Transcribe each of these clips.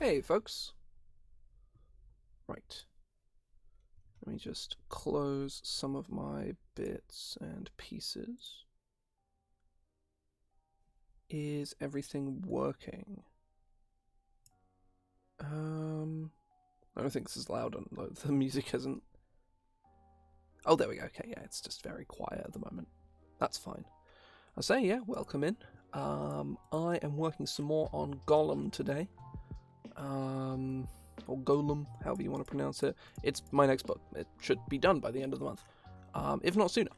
Hey, folks. Right. Let me just close some of my bits and pieces. Is everything working? I don't think this is loud and the music isn't. Oh, there we go. Okay, yeah, it's just very quiet at the moment. That's fine. I say, yeah, welcome in. I am working some more on GOLEM today. Or GOLEM, however you want to pronounce it. It's my next book. It should be done by the end of the month, if not sooner.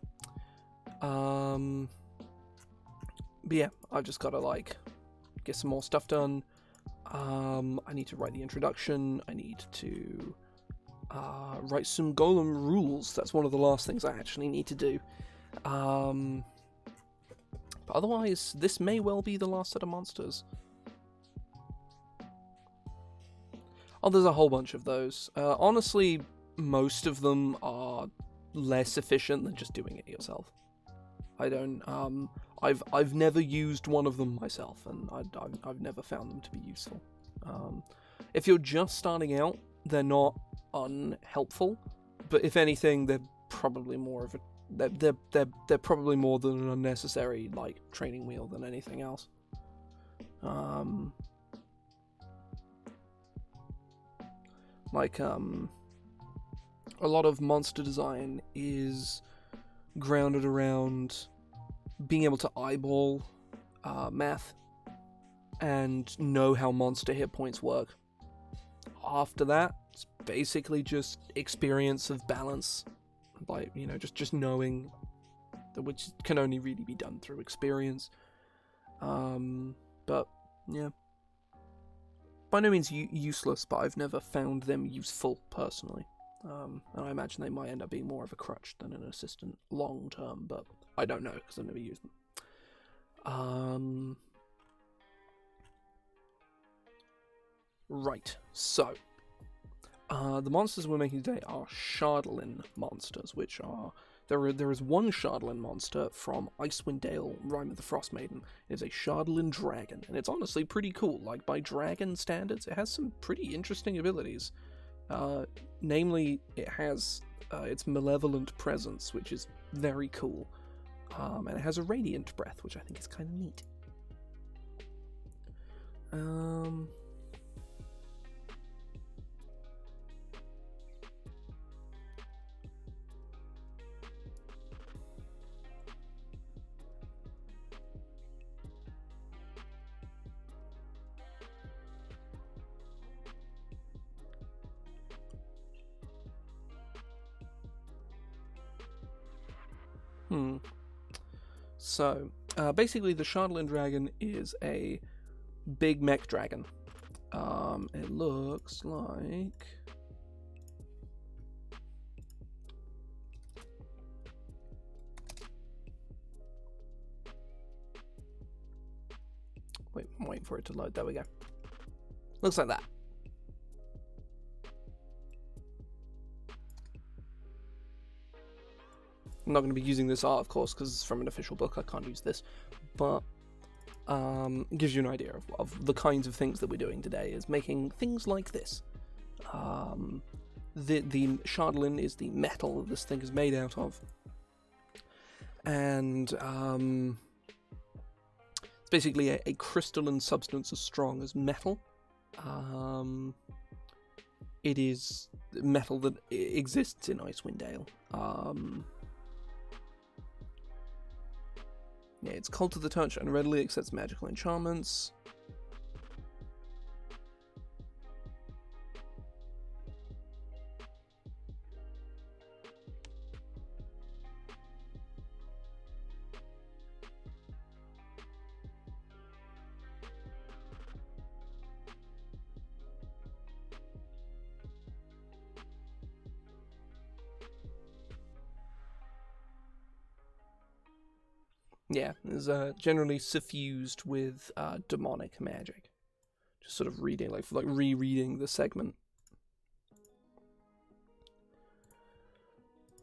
But yeah, I've just got to get some more stuff done. I need to write the introduction. I need to write some GOLEM rules. That's one of the last things I actually need to do. But otherwise, this may well be the last set of monsters. Oh, there's a whole bunch of those. Honestly, most of them are less efficient than just doing it yourself. I don't. I've never used one of them myself, and I've never found them to be useful. If you're just starting out, they're not unhelpful, but if anything, they're probably more of a they're probably more than an unnecessary training wheel than anything else. A lot of monster design is grounded around being able to eyeball math and know how monster hit points work. After that, it's basically just experience of balance, just knowing that, which can only really be done through experience. But yeah, by no means useless, but I've never found them useful personally. And I imagine they might end up being more of a crutch than an assistant long term, but I don't know because I've never used them. Right, so the monsters we're making today are Chardalyn monsters, which are there is one Chardalyn monster from Icewind Dale, Rime of the Frost Maiden. It is a Chardalyn dragon, and it's honestly pretty cool. Like, by dragon standards, it has some pretty interesting abilities. Namely, it has its malevolent presence, which is very cool. And it has a radiant breath, which I think is kind of neat. So, basically the Chardalyn dragon is a big mech dragon. It looks like... Wait, I'm waiting for it to load. There we go. Looks like that. I'm not going to be using this art, of course, because it's from an official book. I can't use this. But it gives you an idea of the kinds of things that we're doing today, is making things like this. The Chardalyn is the metal that this thing is made out of. And it's basically a crystalline substance as strong as metal. It is metal that exists in Icewind Dale. Yeah, it's cold to the touch and readily accepts magical enchantments. Yeah, is generally suffused with demonic magic. Just sort of reading, rereading the segment.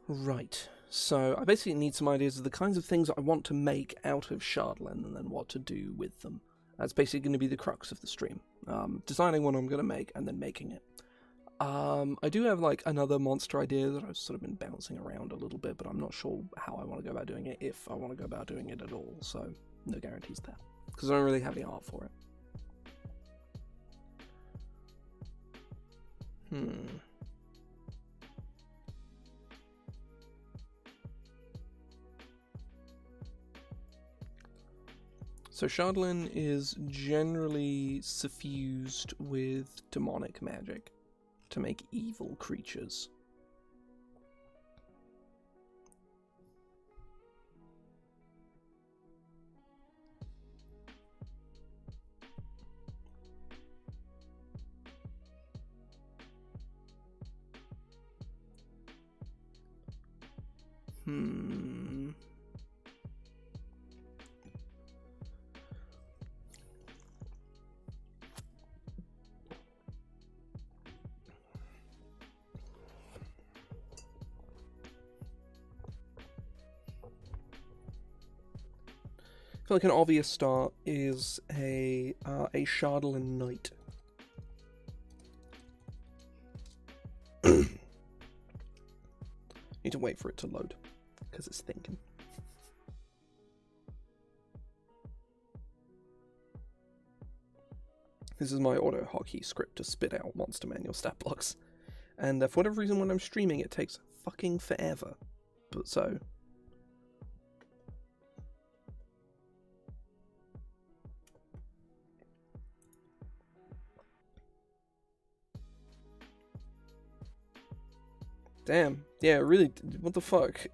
Right, so I basically need some ideas of the kinds of things I want to make out of Chardalyn and then what to do with them. That's basically going to be the crux of the stream. Designing what I'm going to make and then making it. I do have like another monster idea that I've sort of been bouncing around a little bit, but I'm not sure how I want to go about doing it, if I want to go about doing it at all, so no guarantees there. Because I don't really have any art for it. So Chardalyn is generally suffused with demonic magic to make evil creatures. I feel like an obvious start is a Chardalyn Knight. Need to wait for it to load, because it's thinking. This is my auto-hotkey script to spit out monster manual stat blocks. And for whatever reason, when I'm streaming, it takes fucking forever. But so... Damn. Yeah, really, what the fuck?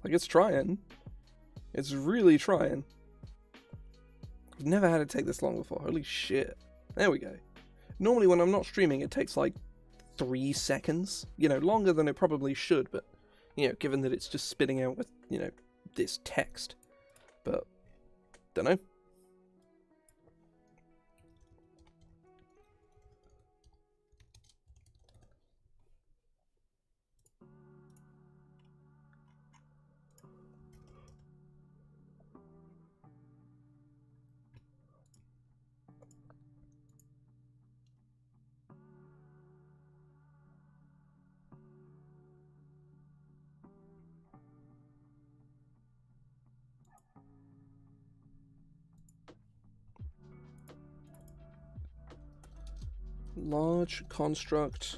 Like, it's trying. It's really trying. I've never had it take this long before. Holy shit. There we go. Normally when I'm not streaming, it takes like 3 seconds. You know, longer than it probably should, but, you know, given that it's just spitting out with, you know, this text. But, dunno. Large construct.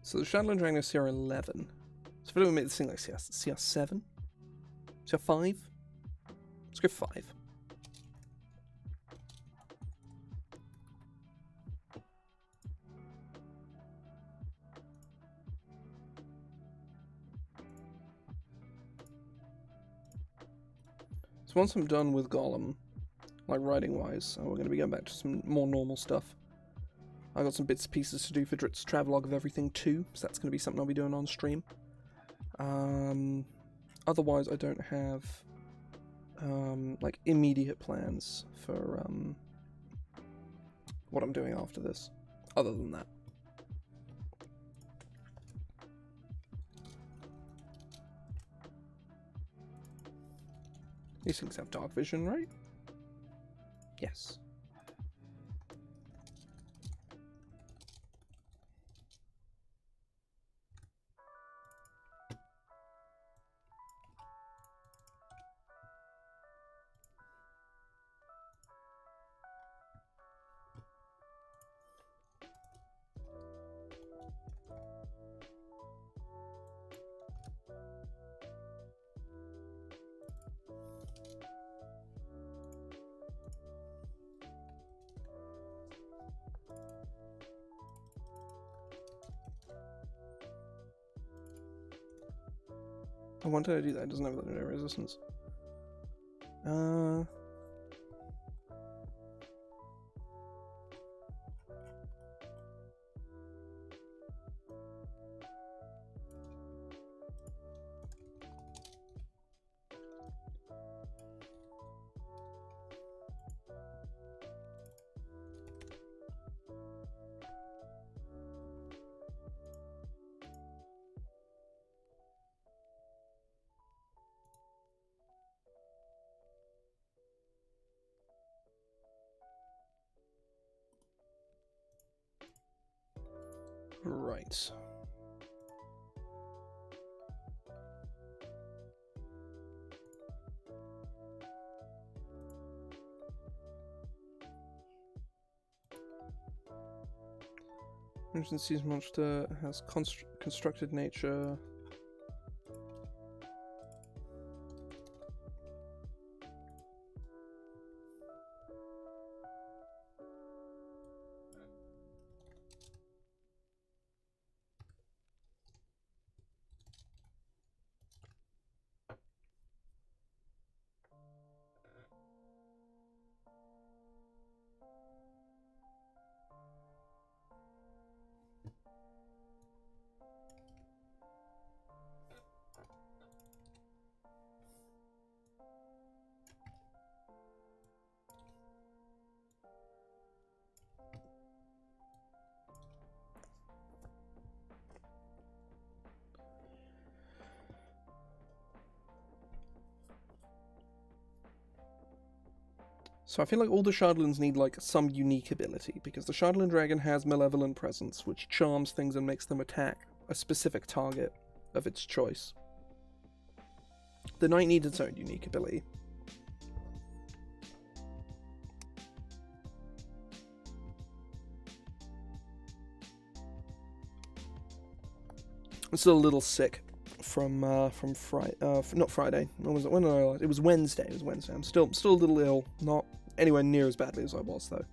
So the Chardalyn Dragon is CR11. So if I don't make this thing like CR7? CR5? Let's go 5. So once I'm done with Golem, like writing-wise, we're going to be going back to some more normal stuff. I got some bits and pieces to do for Drit's travelogue of everything too, so that's going to be something I'll be doing on stream. Otherwise, I don't have like immediate plans for what I'm doing after this, other than that. These things have dark vision, right? Yes. Oh, why did I do that? It doesn't have legendary resistance. Right. Emergency's monster has constructed nature. So I feel like all the Chardalyn's need like some unique ability, because the Chardalyn dragon has Malevolent Presence, which charms things and makes them attack a specific target of its choice. The knight needs its own unique ability. I'm still a little sick from Friday, not Friday. When was it? When did I? It was Wednesday. It was Wednesday. I'm still a little ill. Not anywhere near as badly as I was though.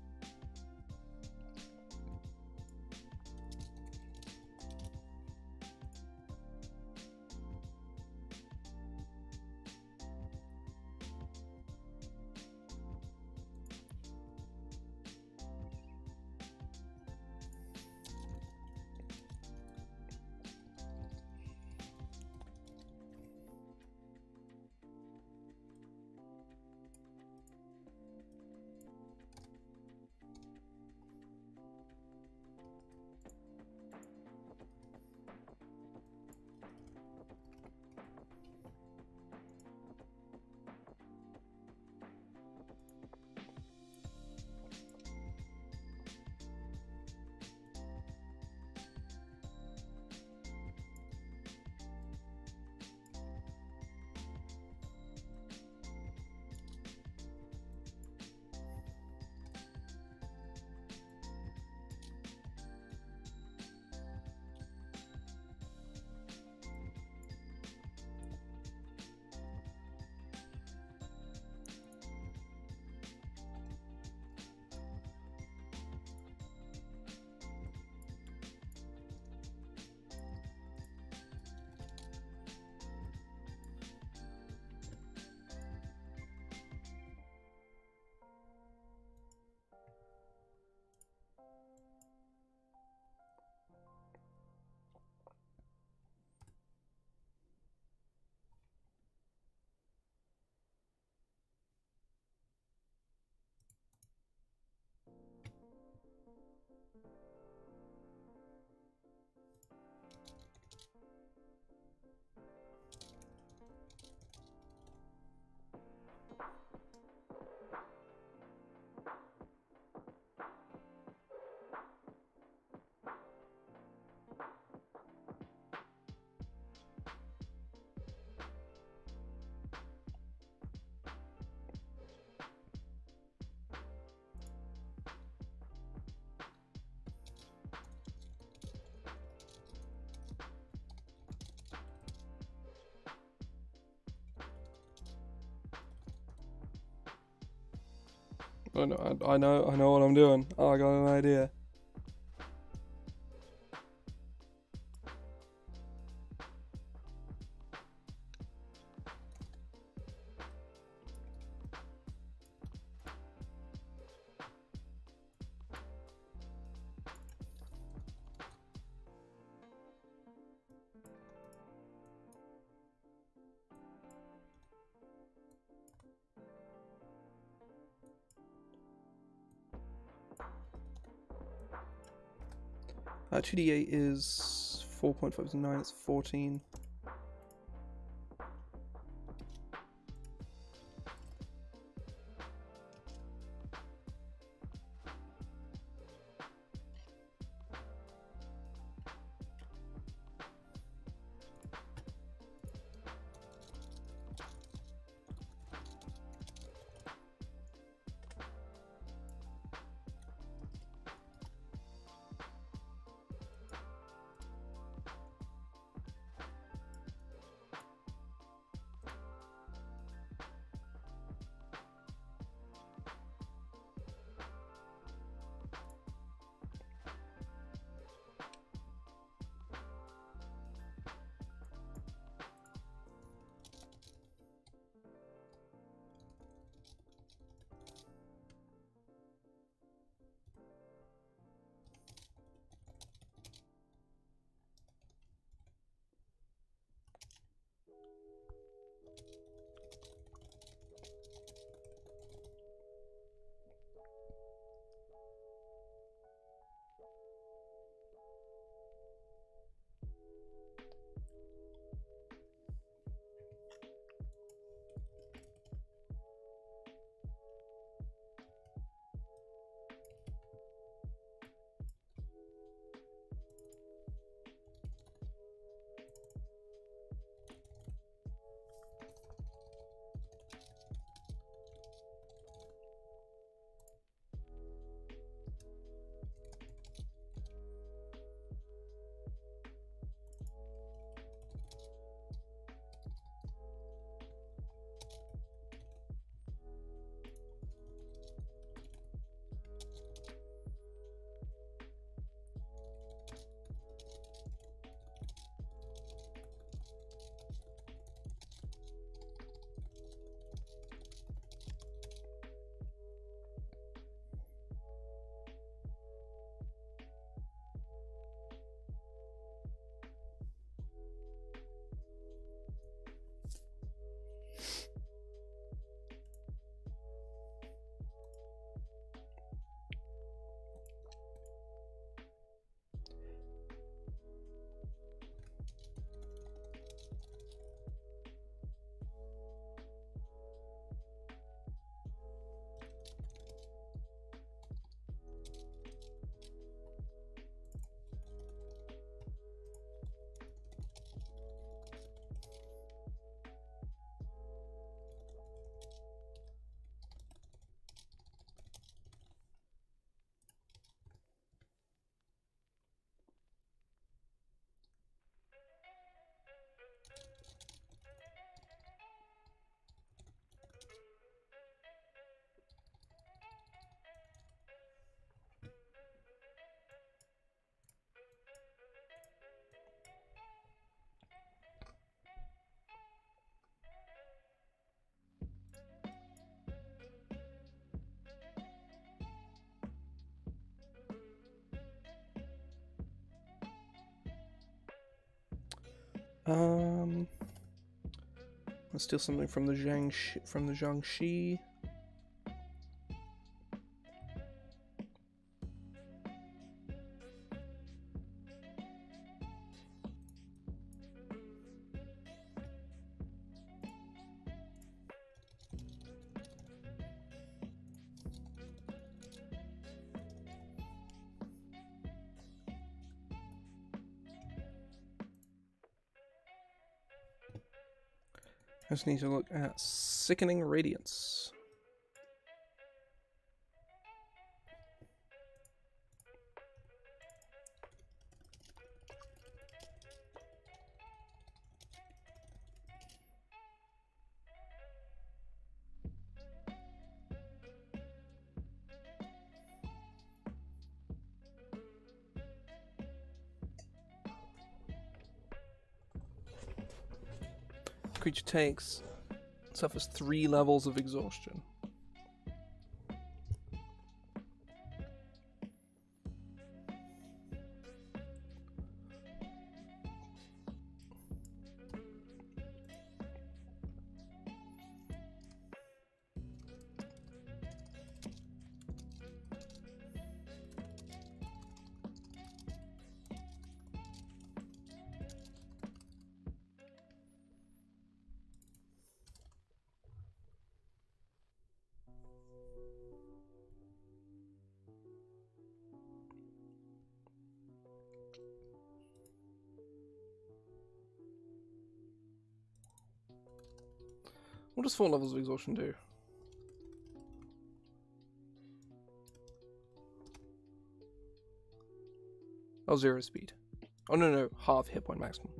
I know what I'm doing. Oh, I got an idea. 2d8 is 4.5 is 9, it's 14. Let's steal something from the Jiangxi. I just need to look at Sickening Radiance. Creature suffers 3 levels of exhaustion. What does 4 levels of exhaustion do? Oh, 0 speed. Oh, no, half hit point maximum.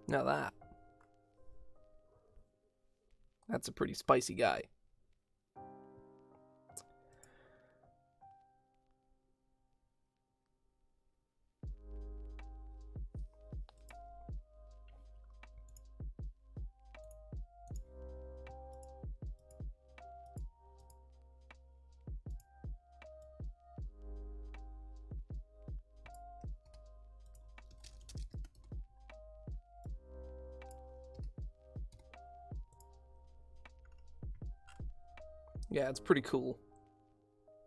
Now that's a pretty spicy guy. Yeah, it's pretty cool.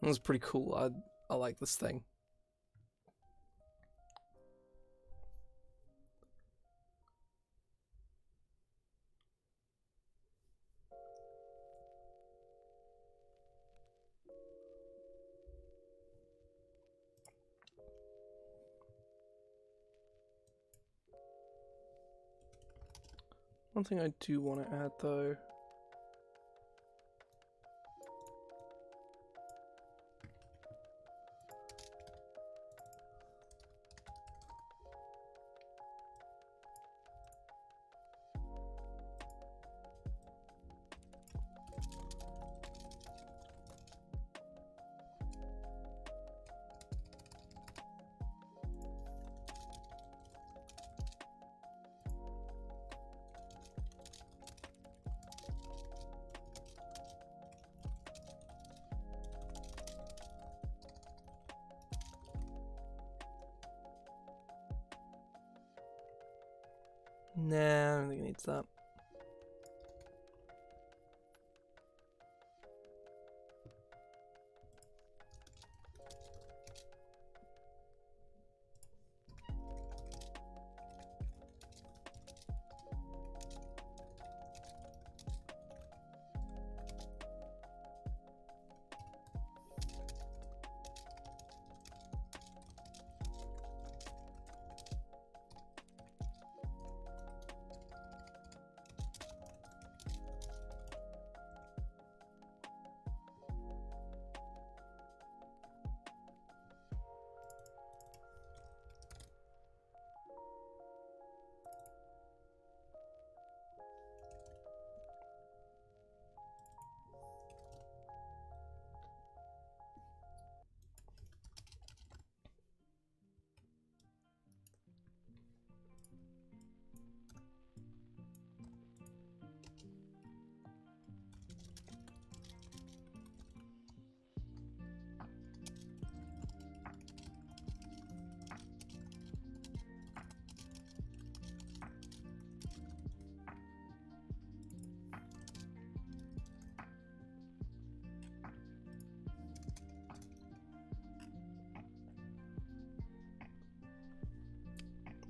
It's pretty cool. I like this thing. One thing I do want to add though. Nah, I don't think it needs that.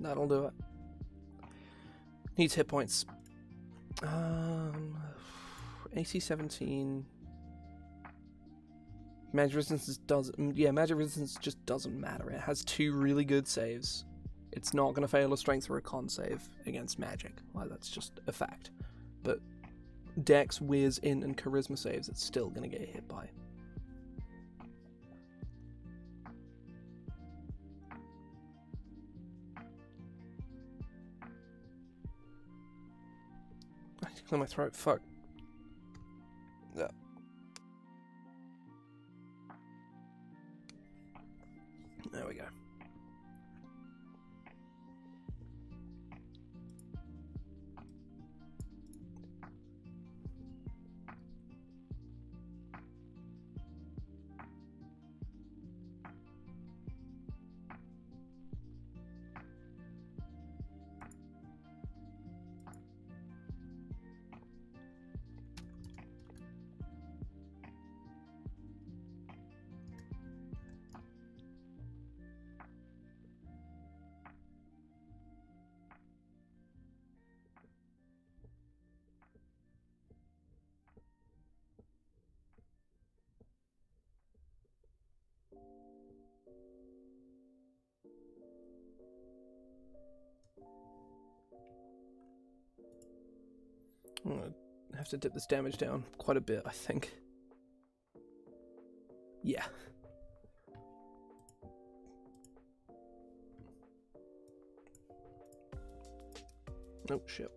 That'll do it. Needs hit points. AC 17. Magic resistance doesn't. Yeah, magic resistance just doesn't matter. It has 2 really good saves. It's not going to fail a strength or a con save against magic. Well, that's just a fact. But Dex, Wiz, Int, and Charisma saves, it's still going to get hit by. I need to clear my throat. Fuck. Yeah. There we go. I'm gonna have to dip this damage down quite a bit, I think. Yeah. Oh, shit.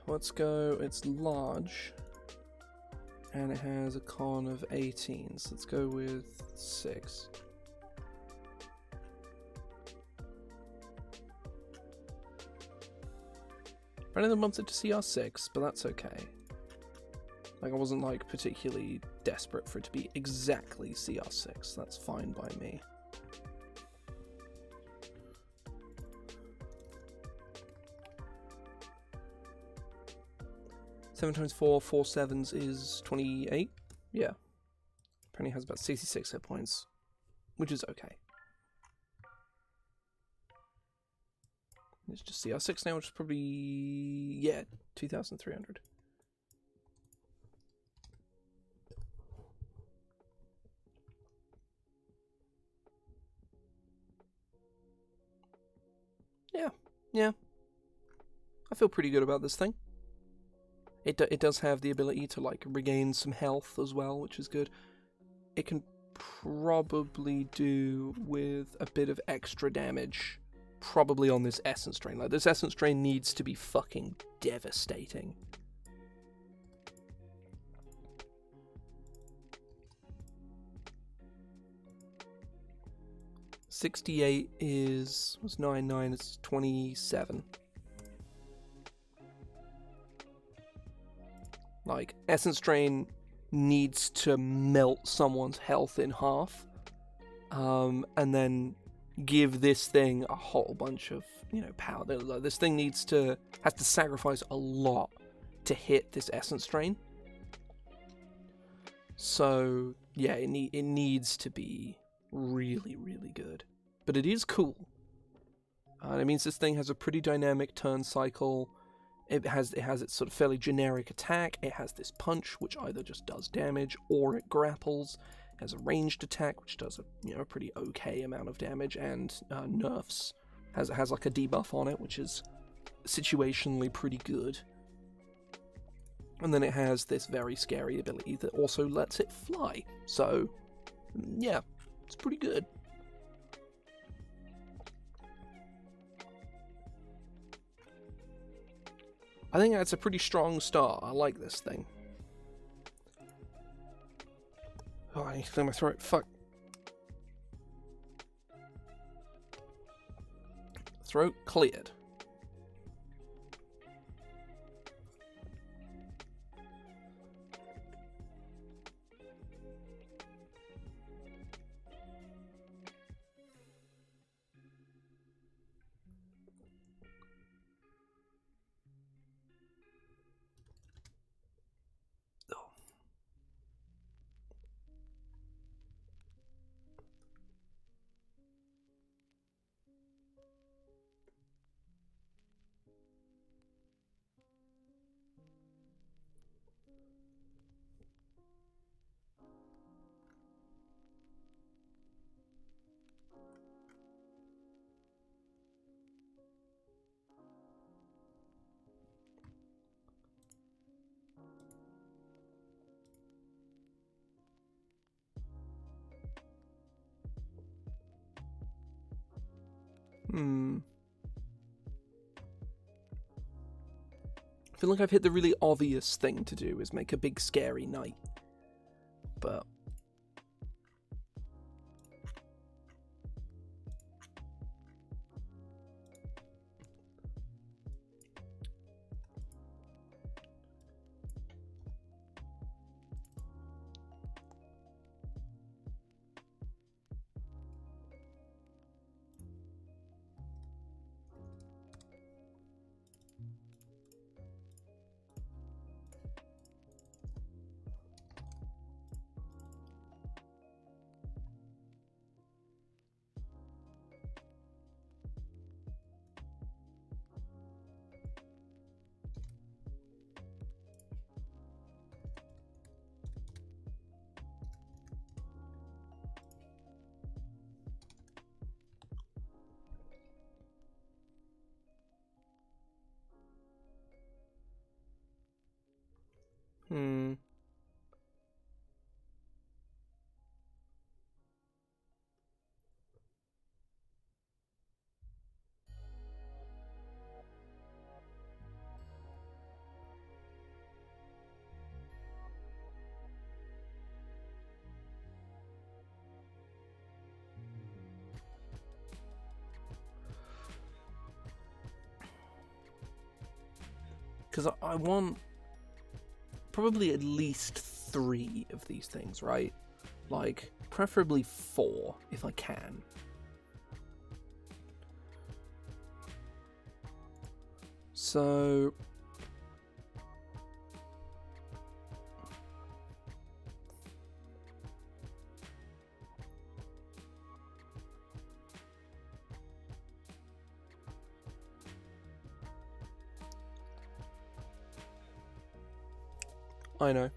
Let's go, it's large, and it has a con of 18, so let's go with 6. I only bumped it to CR6, but that's okay. Like, I wasn't, like, particularly desperate for it to be exactly CR6, that's fine by me. Seven times 4, 4 sevens is 28. Yeah. Apparently has about 66 hit points, which is okay. It's just CR6 now, which is probably, yeah, 2,300. Yeah. I feel pretty good about this thing. It does have the ability to, like, regain some health as well, which is good. It can probably do with a bit of extra damage, probably on this Essence Drain. Like, this Essence Drain needs to be fucking devastating. $68 was 99, it's 27. Like, Essence Drain needs to melt someone's health in half, and then give this thing a whole bunch of, you know, power. This thing has to sacrifice a lot to hit this Essence Drain. So, yeah, it needs to be really, really good. But it is cool. It means this thing has a pretty dynamic turn cycle. It has its sort of fairly generic attack. It has this punch, which either just does damage or it grapples. has a ranged attack, which does a pretty okay amount of damage, and nerfs. Has like a debuff on it, which is situationally pretty good. And then it has this very scary ability that also lets it fly. So, yeah, it's pretty good. I think that's a pretty strong start. I like this thing. Oh, I need to clear my throat. Fuck. Throat cleared. I feel like I've hit the really obvious thing to do, is make a big scary knight. But because I want probably at least 3 of these things, right? Like, preferably 4, if I can. So I know.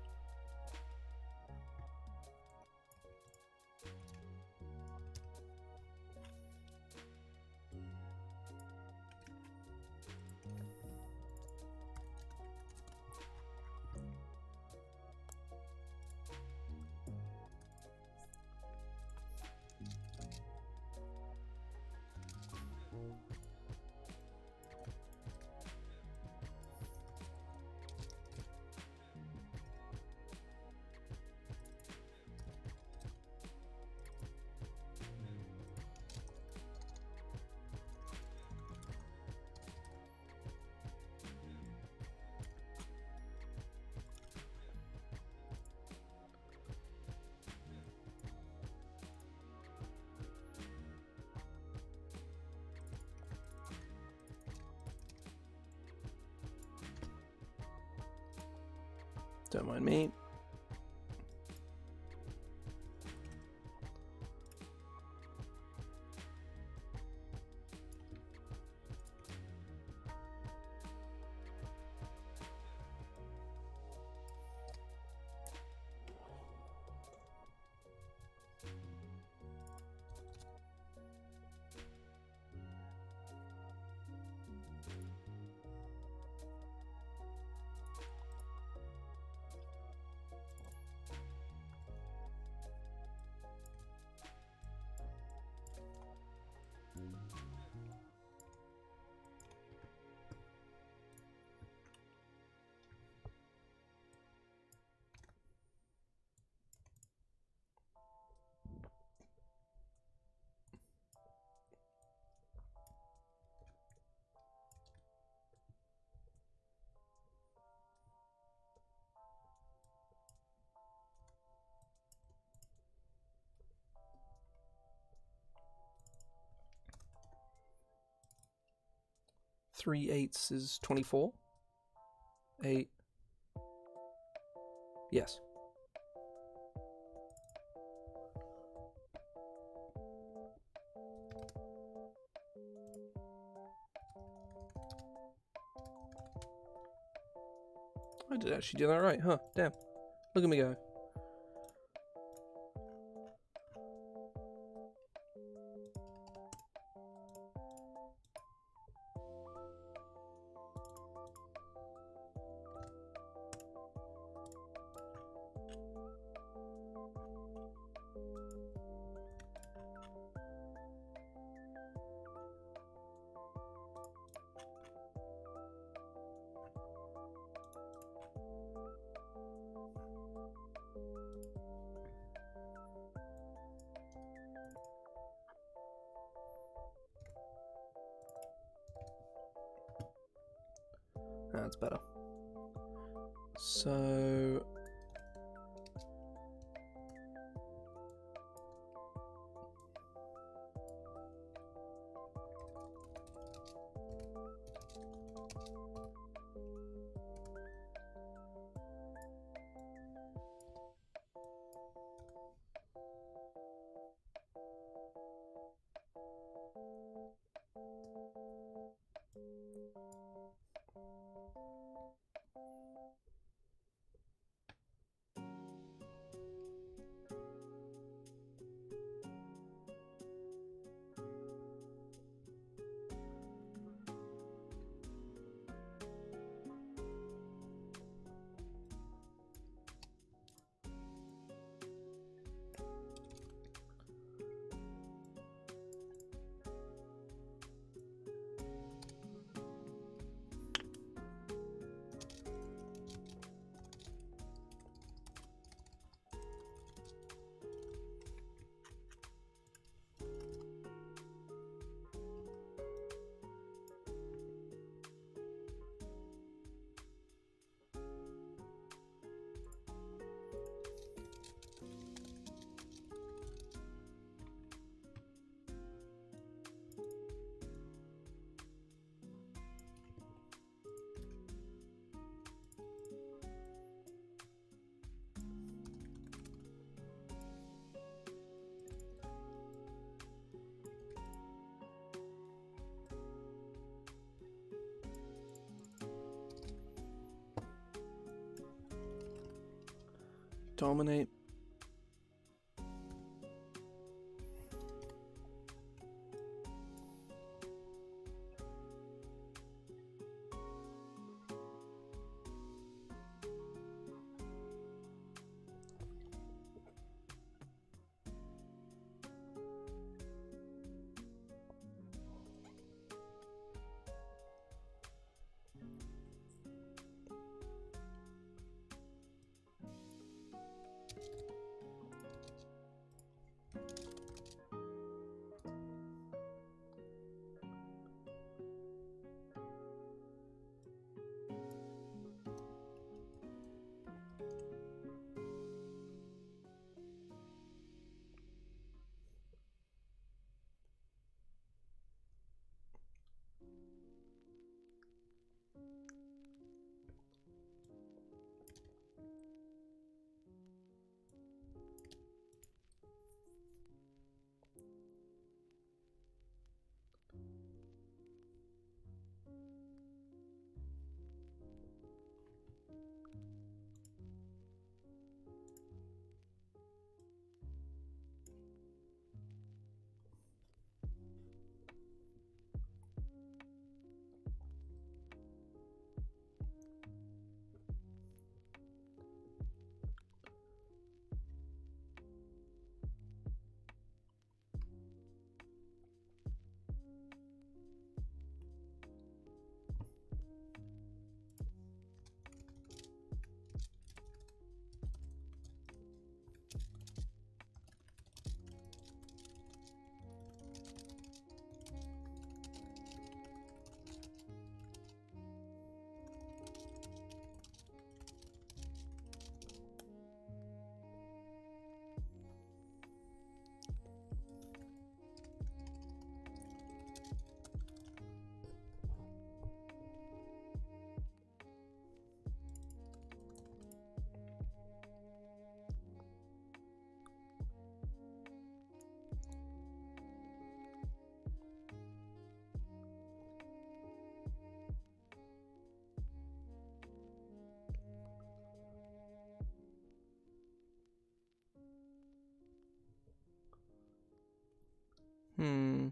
Don't mind me. 3 eighths is 24. 8. Yes. I did actually do that right, huh? Damn. Look at me go. That's better. So... Dominate. Hmm.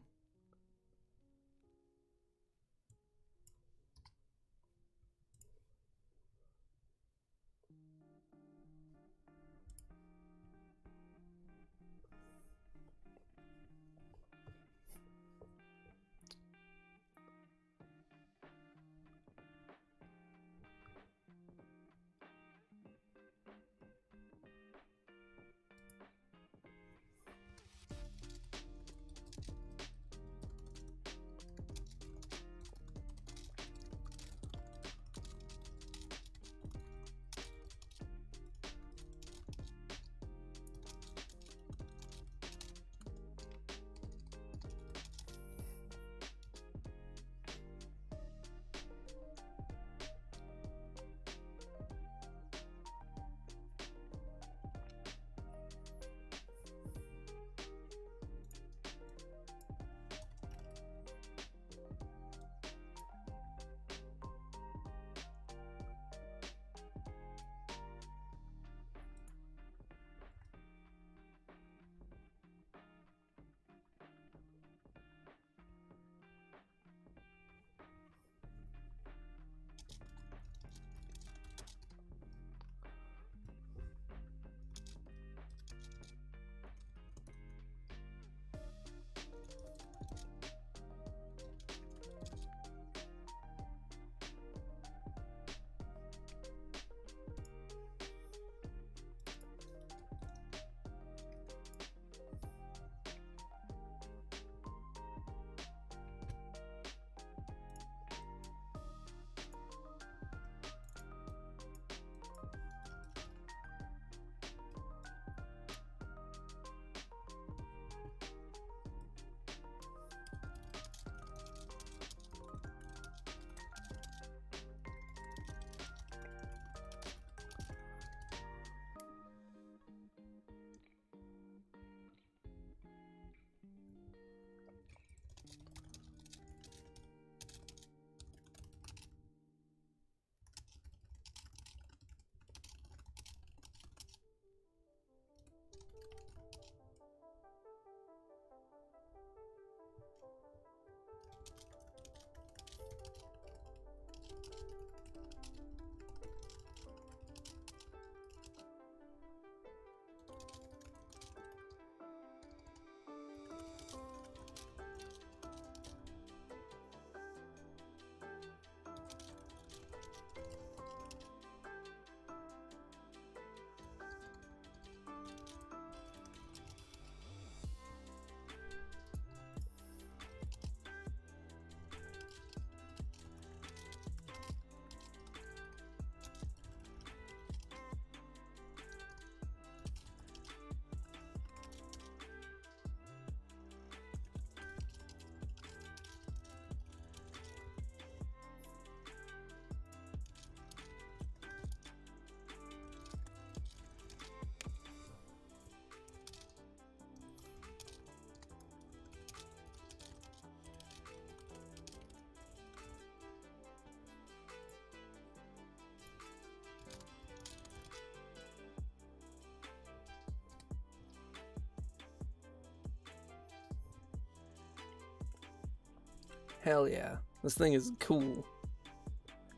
Hell yeah. This thing is cool.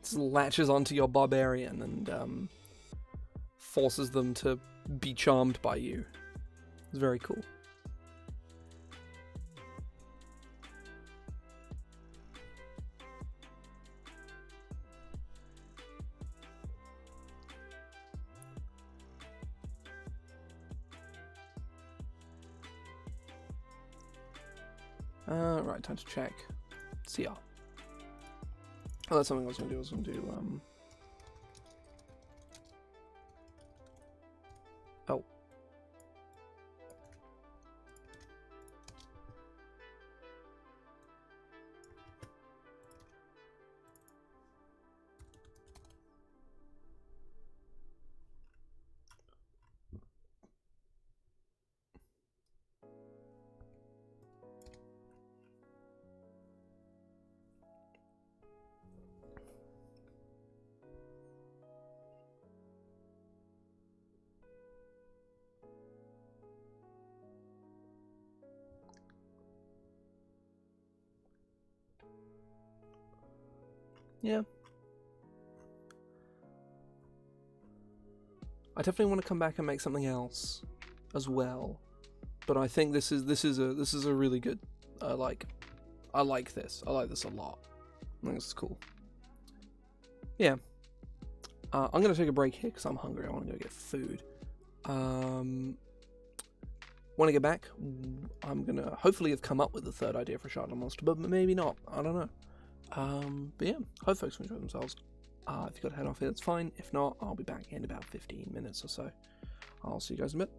It latches onto your barbarian and forces them to be charmed by you. It's very cool. Right, time to check. CR. Oh, that's something I was going to do. I was going to do, Oh. Yeah. I definitely want to come back and make something else as well, but I think this is a really good. I like this. I like this a lot. I think this is cool. Yeah. I'm gonna take a break here because I'm hungry. I want to go get food. When I get back, I'm gonna hopefully have come up with the third idea for Chardalyn monster, but maybe not. I don't know. But yeah, hope folks enjoy themselves. If you've got to head off here, that's fine. If not, I'll be back in about 15 minutes or so. I'll see you guys in a bit.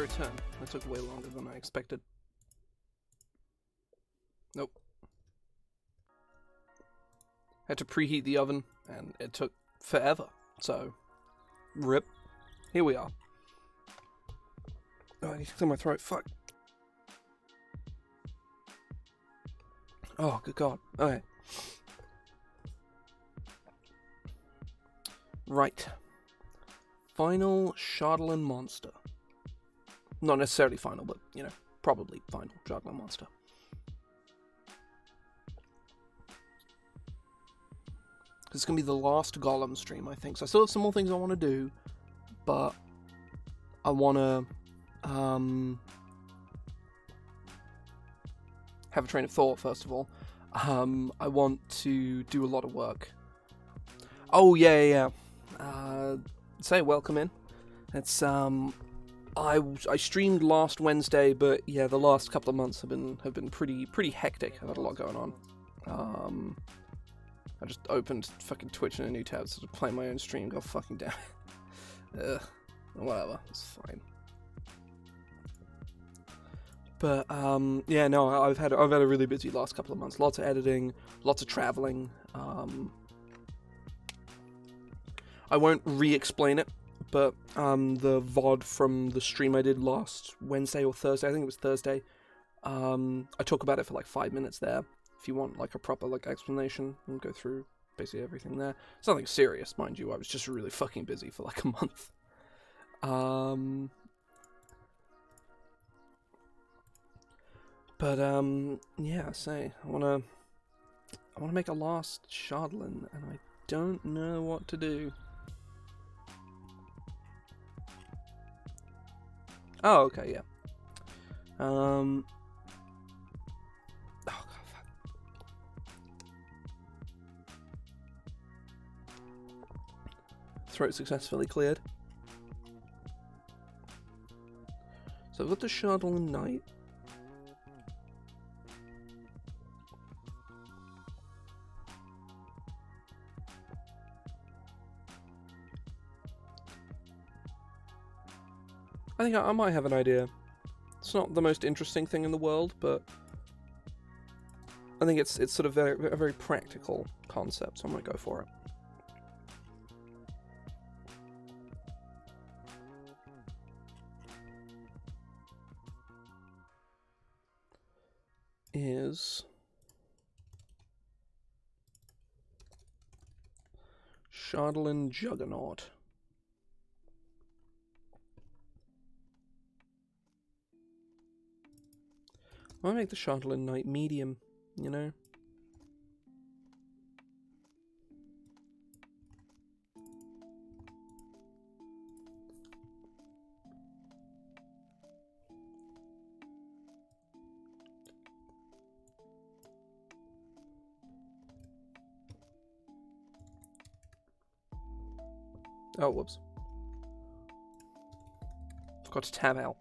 return. That took way longer than I expected. Nope. Had to preheat the oven, and it took forever. So, rip. Here we are. Oh, I need to clear my throat. Fuck. Oh, good God. Okay. Right. Final Chardalyn monster. Not necessarily final, but, you know, probably final Chardalyn monster. It's going to be the last Golem stream, I think. So I still have some more things I want to do, but I want to have a train of thought, first of all. I want to do a lot of work. Oh, yeah. Say welcome in. It's, I streamed last Wednesday, but yeah, the last couple of months have been pretty hectic. I've had a lot going on. I just opened fucking Twitch in a new tab, so to play my own stream. God fucking damn it. Whatever, it's fine. But yeah, no, I've had a really busy last couple of months. Lots of editing, lots of traveling. I won't re-explain it, but the VOD from the stream I did last Wednesday or Thursday, I think it was Thursday. I talk about it for like 5 minutes there. If you want like a proper like explanation, and go through basically everything there. It's nothing serious, mind you. I was just really fucking busy for like a month. But yeah. Say I wanna make a last Chardalyn, and I don't know what to do. Oh, okay, yeah. Oh, God, fuck. Throat successfully cleared. So I've got the Chardalyn Knight. I think I might have an idea. It's not the most interesting thing in the world, but I think it's sort of a very practical concept, so I might go for it. Is Chardalyn Juggernaut. I make the Chardalyn Knight medium, you know? Oh, whoops. Forgot to tab out.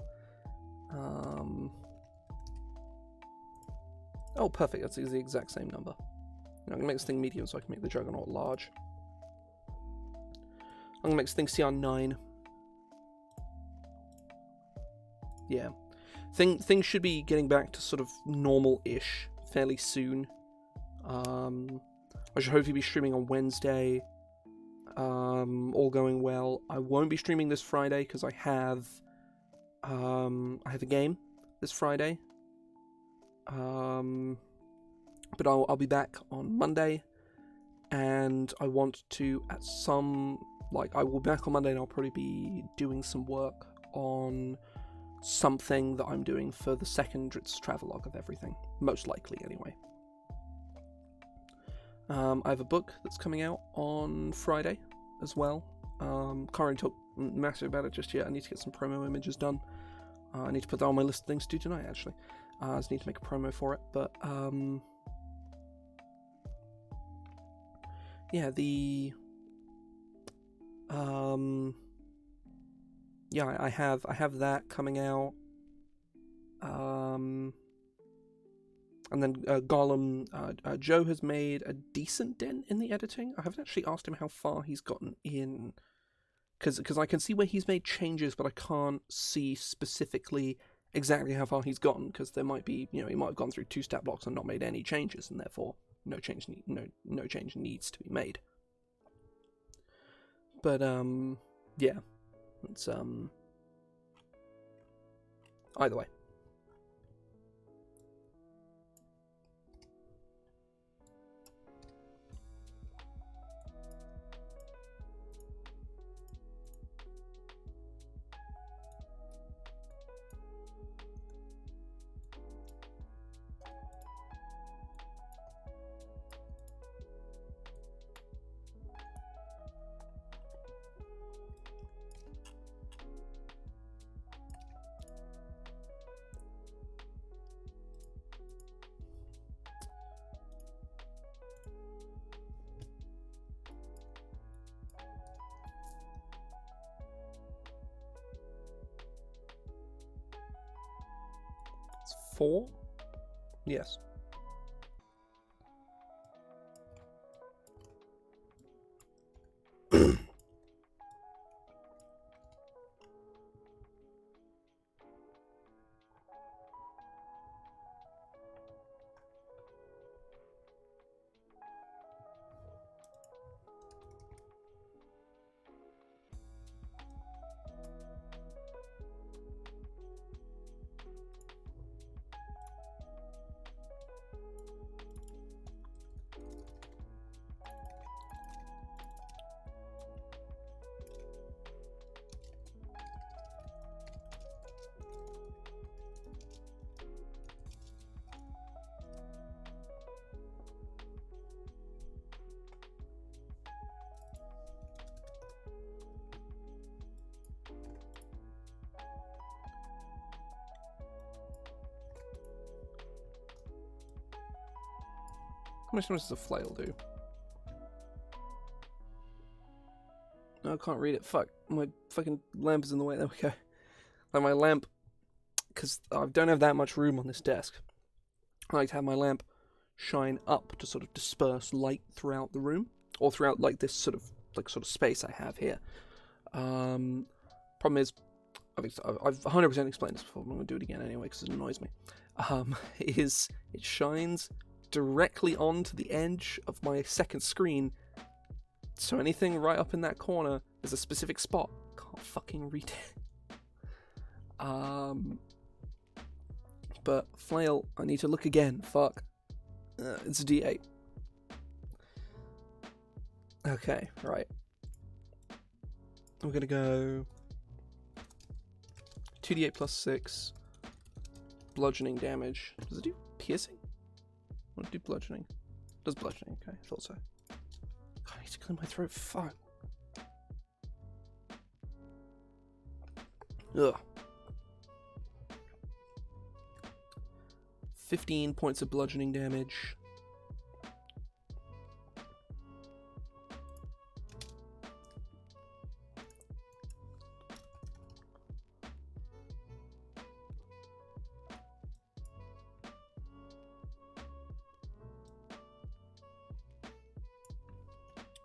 Oh, perfect. That's the exact same number. I'm going to make this thing medium so I can make the Juggernaut large. I'm going to make this thing CR9. Yeah. Things should be getting back to sort of normal-ish fairly soon. I should hopefully be streaming on Wednesday. All going well. I won't be streaming this Friday because I have a game this Friday. But I'll be back on Monday, and I want to I will be back on Monday, and I'll probably be doing some work on something that I'm doing for the second travelogue of everything, most likely anyway. I have a book that's coming out on Friday as well. Can't really talk massive about it just yet. I need to get some promo images done. I need to put that on my list of things to do tonight, actually. I just need to make a promo for it, but yeah, I have that coming out. And then Golem, Joe has made a decent dent in the editing. I haven't actually asked him how far he's gotten in because I can see where he's made changes, but I can't see specifically exactly how far he's gotten, because there might be, he might have gone through 2 stat blocks and not made any changes, and therefore no change needs to be made. But yeah, it's either way. It's 4? Yes. How much damage does a flail do? No, I can't read it. Fuck. My fucking lamp is in the way. There we go. Like my lamp, because I don't have that much room on this desk. I like to have my lamp shine up to sort of disperse light throughout the room, or throughout like this sort of space I have here. Problem is, I've 100% explained this before, but I'm going to do it again anyway because it annoys me. Is it shines directly onto the edge of my second screen, so anything right up in that corner is a specific spot. Can't fucking read it. But flail, I need to look again. Fuck. It's a D8. Okay, right. I'm gonna go 2d8 plus 6 bludgeoning damage. Does it do piercing? What does it do bludgeoning? It does bludgeoning, okay, I thought so. God, I need to clear my throat, fuck. Ugh. 15 points of bludgeoning damage.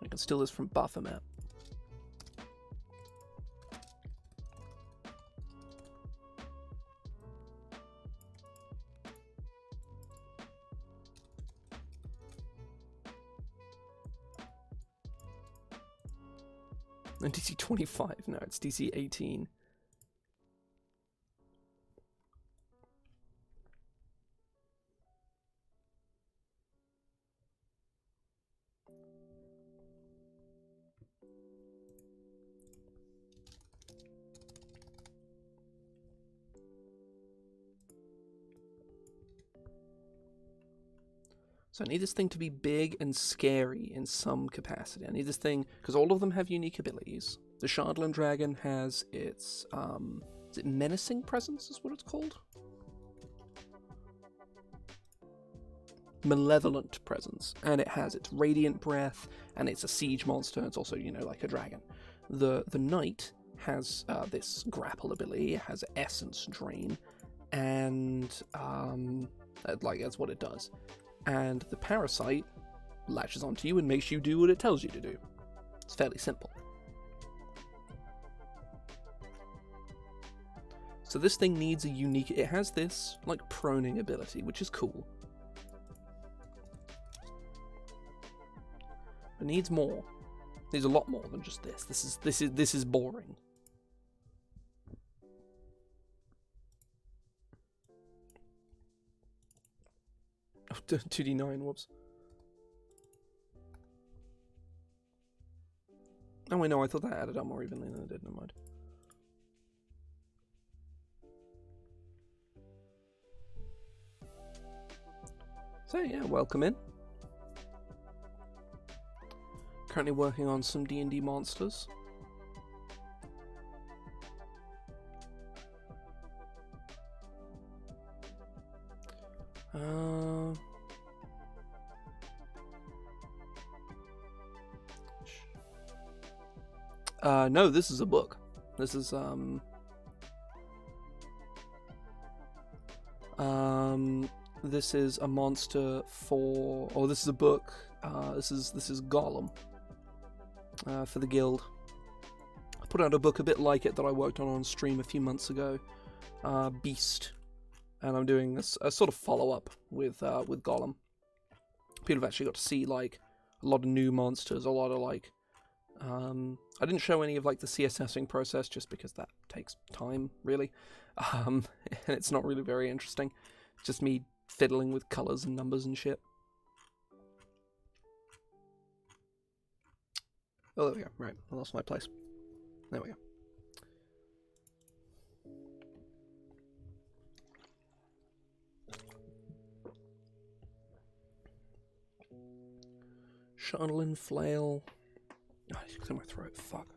I can steal this from Baphomet. And DC 25, no, it's DC 18. So I need this thing to be big and scary in some capacity. I need this thing, because all of them have unique abilities. The Chardalyn dragon has its, is it menacing presence is what it's called? Malevolent presence. And it has its radiant breath, and it's a siege monster. It's also, like a dragon. The knight has this grapple ability. It has essence drain, and that's what it does. And the parasite latches onto you and makes you do what it tells you to do. It's fairly simple. So this thing needs a unique... It has this, like, proning ability, which is cool. It needs more. It needs a lot more than just this. This is boring. Oh, 2d9, whoops. Oh wait, no, I thought that added up more evenly than it did, never mind. So yeah, welcome in. Currently working on some D&D monsters. No, this is a book. This is this is a monster for, or this is a book. This is GOLEM for the guild. I put out a book a bit like it that I worked on stream a few months ago, Beast, and I'm doing a sort of follow-up with GOLEM. People have actually got to see like a lot of new monsters, a lot of like. I didn't show any of like the CSSing process just because that takes time, really, and it's not really very interesting. It's just me fiddling with colors and numbers and shit. Oh, there we go. Right, I lost my place. There we go. Chardalyn flail. Oh, it's in my throat. Fuck.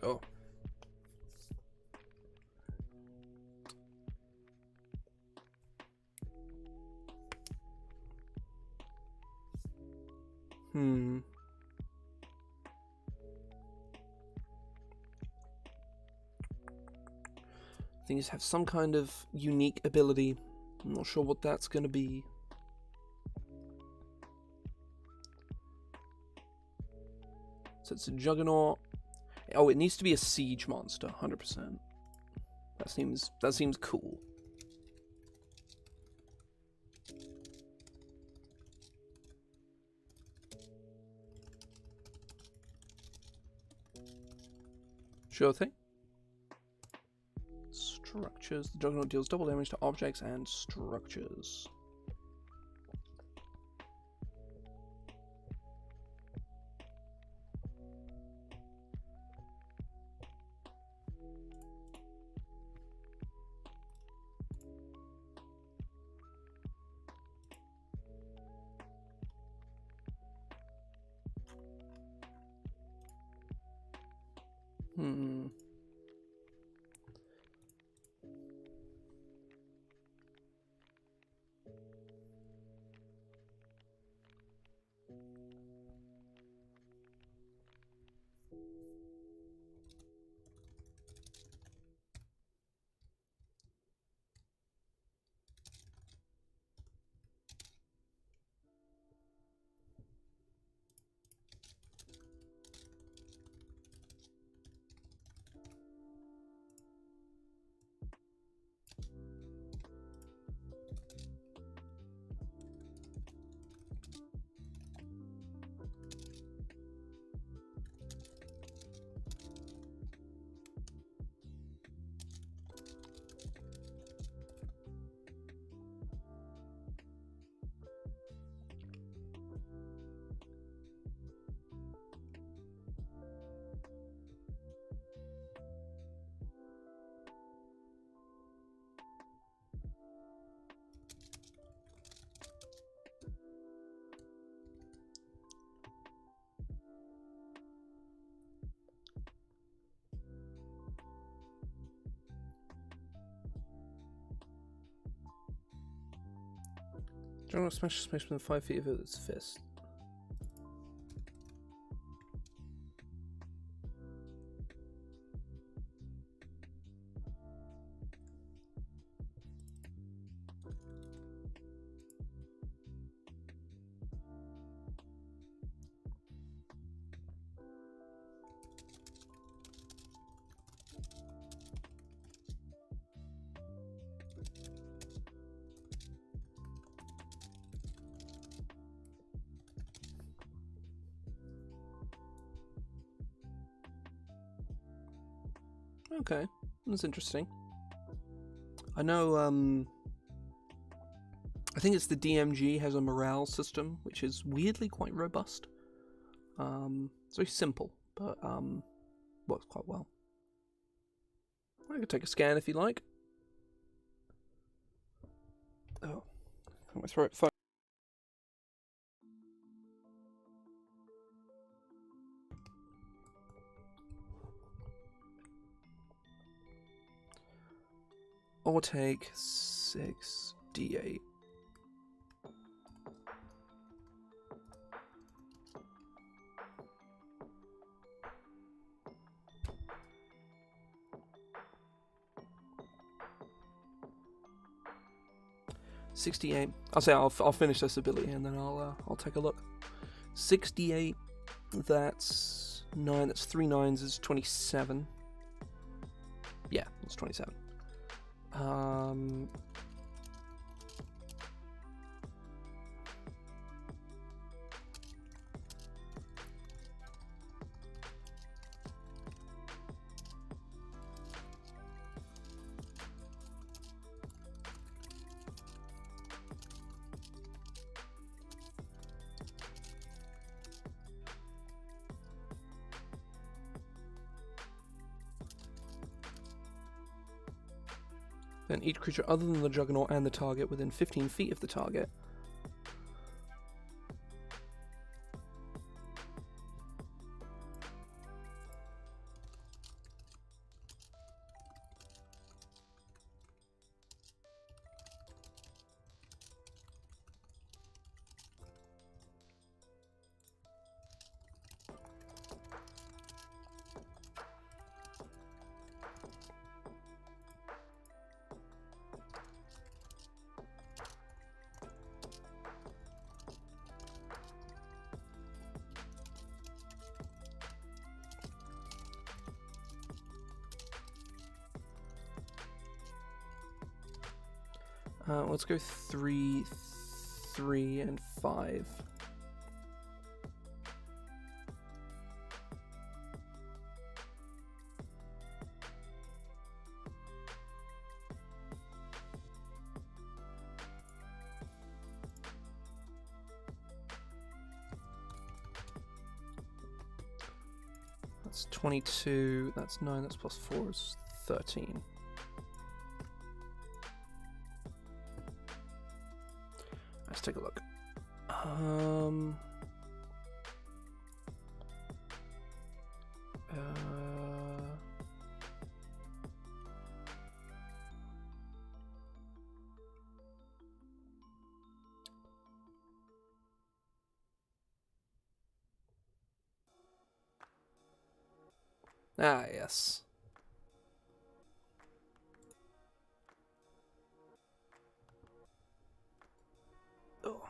Oh. Things have some kind of unique ability. I'm not sure what that's going to be. So it's a juggernaut. Oh, it needs to be a siege monster, 100%. That seems cool. Sure thing. Structures. The juggernaut deals double damage to objects and structures. Juggernaut smashes space within 5 feet of it with its fist. Okay, that's interesting. I know, I think it's the DMG has a morale system, which is weirdly quite robust. It's very simple, but works quite well. I could take a scan if you like. Oh, my throat. Or take 6d8. I'll say I'll finish this ability and then I'll take a look. 68. That's 9. That's 3 9s is 27. Yeah, it's 27. Then each creature other than the Juggernaut and the target within 15 feet of the target. Let's go 3, 3, and 5. That's 22, that's 9, that's plus 4 is 13. Let's take a look. Yes. Oh.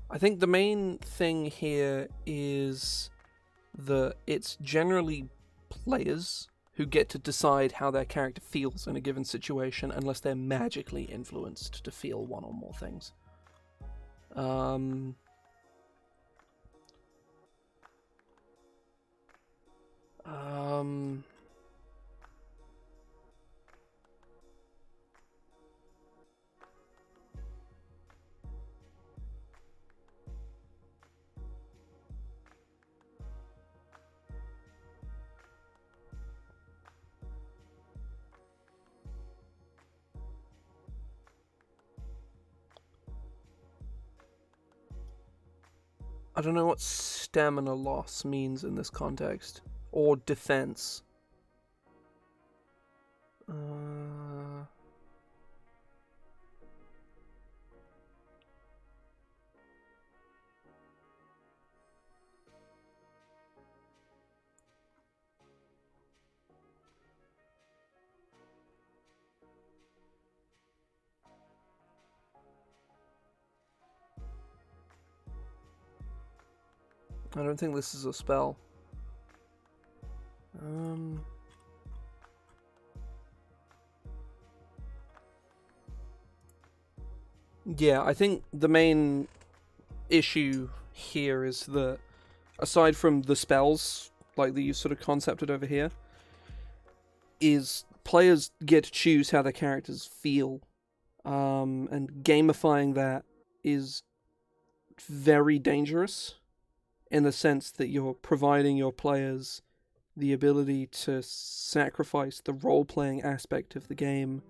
I think the main thing here is that it's generally players who get to decide how their character feels in a given situation unless they're magically influenced to feel one or more things. I don't know what stamina loss means in this context. Or defense. I don't think this is a spell. Yeah, I think the main issue here is that, aside from the spells, like that you sort of concepted over here, is players get to choose how their characters feel. And gamifying that is very dangerous, in the sense that you're providing your players the ability to sacrifice the role-playing aspect of the game,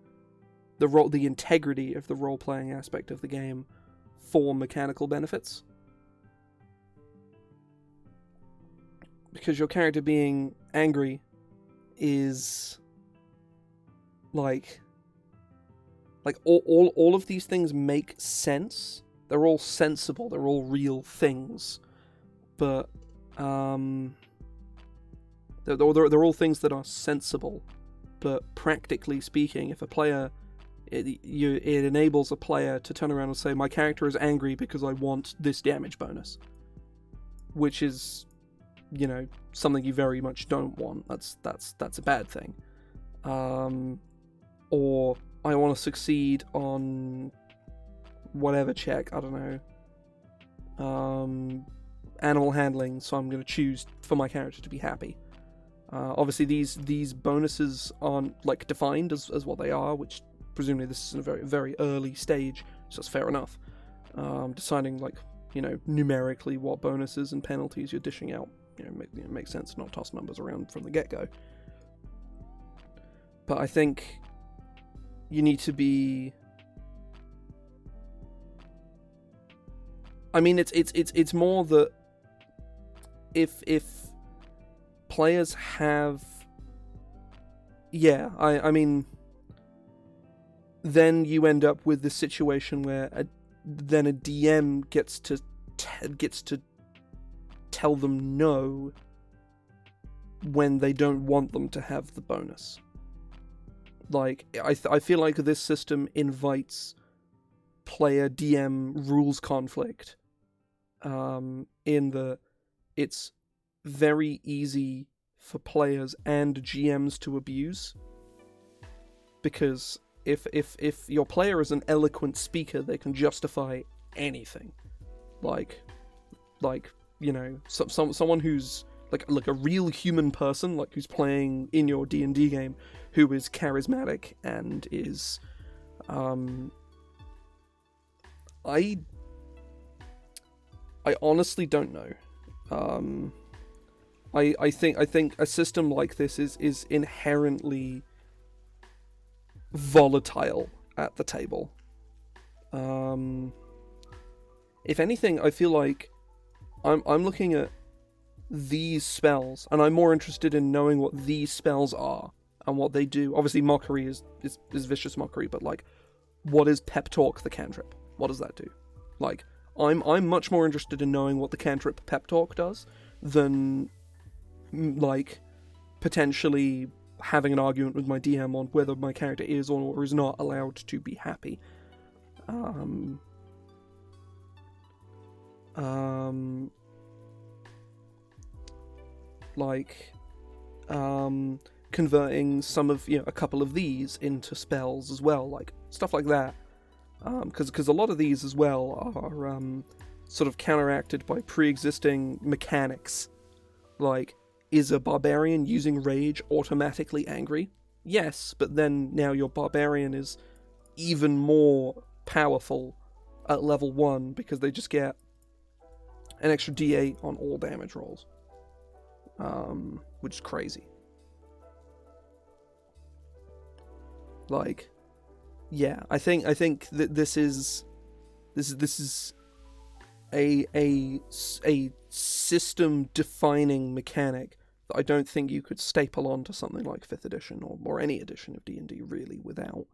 the integrity of the role-playing aspect of the game, for mechanical benefits. Because your character being angry is like all of these things make sense. They're all sensible. They're all real things, but they're all things that are sensible. But practically speaking, if a player, it enables a player to turn around and say, "My character is angry because I want this damage bonus," which is, something you very much don't want. That's a bad thing. Or I want to succeed on whatever check, I don't know, animal handling, so I'm going to choose for my character to be happy. Obviously these bonuses aren't defined as what they are, which presumably this is in a very, very early stage, so it's fair enough. Deciding numerically what bonuses and penalties you're dishing out, makes sense, not toss numbers around from the get-go. But I think you need to be... I mean, it's more that if players have... Yeah, I mean... Then you end up with this situation where a DM gets to tell them no when they don't want them to have the bonus. I feel like this system invites player DM rules conflict, in that it's very easy for players and GMs to abuse, because if your player is an eloquent speaker, they can justify anything. Someone who's like a real human person, who's playing in your D&D game, who is charismatic and is, I honestly don't know. I think a system like this is inherently volatile at the table. If anything, I feel like I'm looking at these spells, and I'm more interested in knowing what these spells are and what they do. Obviously, mockery is vicious mockery, but what is Pep Talk the cantrip? What does that do? I'm much more interested in knowing what the cantrip Pep Talk does than potentially having an argument with my DM on whether my character is or is not allowed to be happy. Converting some of, a couple of these into spells as well, stuff like that. Because a lot of these as well are sort of counteracted by pre-existing mechanics. Is a barbarian using rage automatically angry? Yes, but then now your barbarian is even more powerful at level 1 because they just get an extra d8 on all damage rolls. Which is crazy. Yeah, I think that this is a system defining mechanic that I don't think you could staple onto something like 5th edition or any edition of D&D really without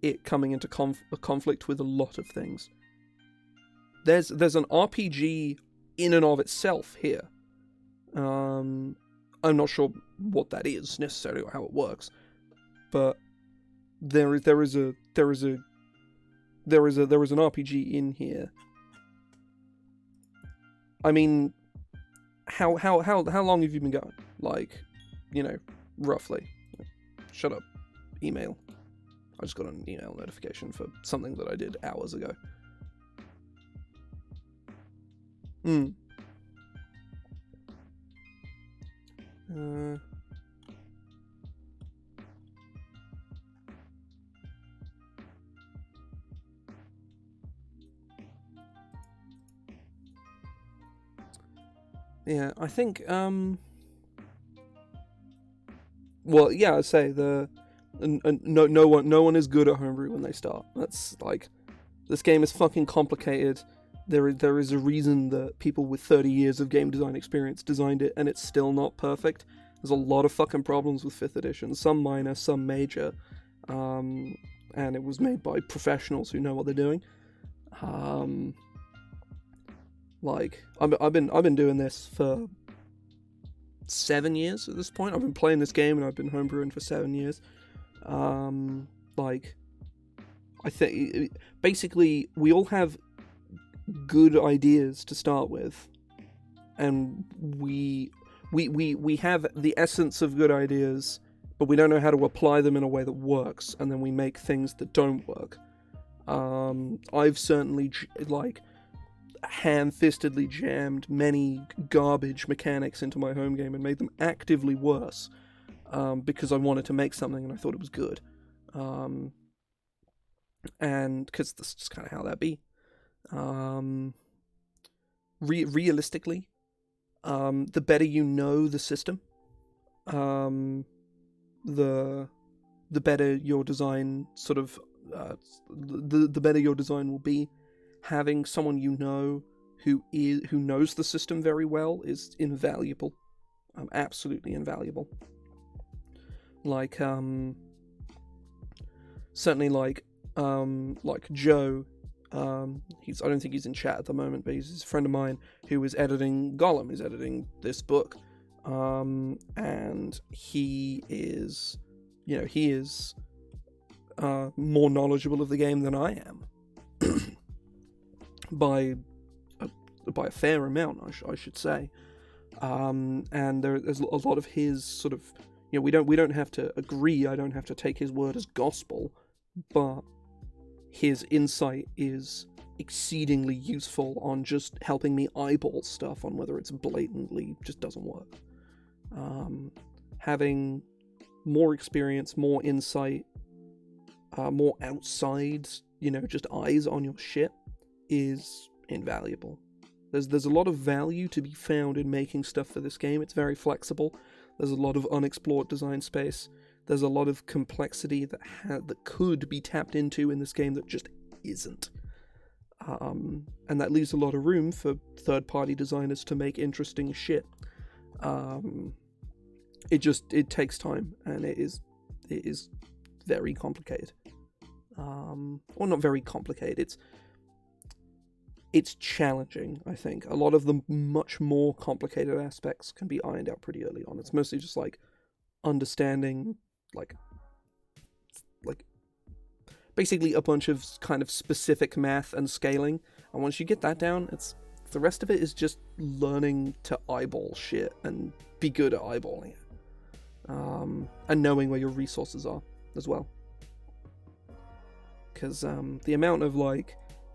it coming into conflict with a lot of things. There's an RPG in and of itself here. I'm not sure what that is necessarily or how it works, but there is an RPG in here. I mean, how long have you been going? Like, roughly. Shut up. Email. I just got an email notification for something that I did hours ago. Yeah, I think, well, yeah, I say no one is good at Homebrew when they start. That's like, this game is fucking complicated. There is a reason that people with 30 years of game design experience designed it, and it's still not perfect. There's a lot of fucking problems with 5th edition, some minor, some major, and it was made by professionals who know what they're doing. Like, I've been doing this for 7 years at this point. I've been playing this game and I've been homebrewing for 7 years. Like, I think basically we all have good ideas to start with, and we have the essence of good ideas, but we don't know how to apply them in a way that works, and then we make things that don't work. I've certainly ham-fistedly jammed many garbage mechanics into my home game and made them actively worse, because I wanted to make something and I thought it was good, and because that's just kind of how that be. Realistically, the better you know the system, the better your design sort of the better your design will be. Having someone who knows the system very well is invaluable. Absolutely invaluable. Like, certainly like Joe. I don't think he's in chat at the moment, but he's a friend of mine who is editing GOLEM. He's editing this book, and he is more knowledgeable of the game than I am. by a fair amount, I should say, and there's a lot of his sort of, we don't have to agree. I don't have to take his word as gospel, but his insight is exceedingly useful on just helping me eyeball stuff on whether it's blatantly just doesn't work. Having more experience, more insight, more outside, just eyes on your shit is invaluable. There's a lot of value to be found in making stuff for this game. It's very flexible. There's a lot of unexplored design space. There's a lot of complexity that could be tapped into in this game that just isn't. And that leaves a lot of room for third-party designers to make interesting shit. It takes time, and it is very complicated. Or not very complicated. It's challenging, I think. A lot of the much more complicated aspects can be ironed out pretty early on. It's mostly just like understanding like basically a bunch of kind of specific math and scaling. And once you get that down, the rest of it is just learning to eyeball shit and be good at eyeballing it. And knowing where your resources are as well. Because the amount of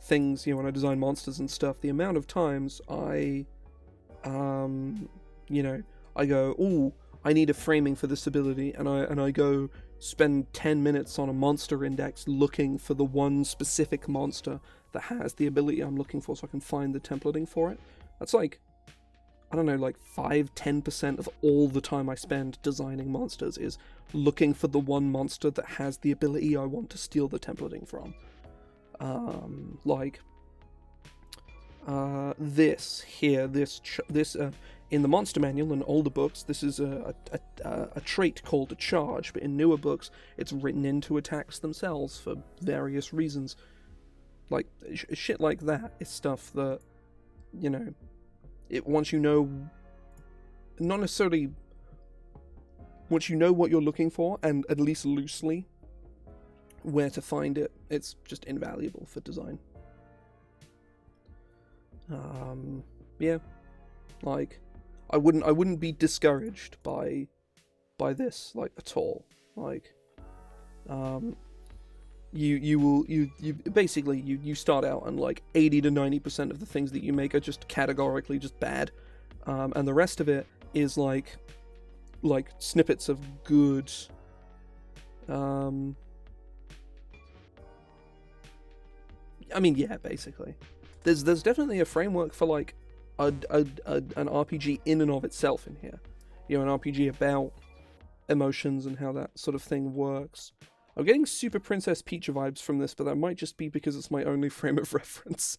things, when I design monsters and stuff, the amount of times I go, ooh, I need a framing for this ability, and I go spend 10 minutes on a monster index looking for the one specific monster that has the ability I'm looking for, so I can find the templating for it. That's 5-10% of all the time I spend designing monsters is looking for the one monster that has the ability I want to steal the templating from. This in the monster manual and older books, this is a trait called a charge, but in newer books, it's written into attacks themselves for various reasons. Shit like that is stuff that, once you know what you're looking for, and at least loosely where to find it, it's just invaluable for design. I wouldn't be discouraged by this, like, at all. Like, you basically you start out and like 80 to 90% of the things that you make are just categorically just bad, and the rest of it is like snippets of good. I mean, yeah, basically, there's definitely a framework for like an RPG in and of itself in here. You know, an RPG about emotions and how that sort of thing works. I'm getting Super Princess Peach vibes from this, but that might just be because it's my only frame of reference.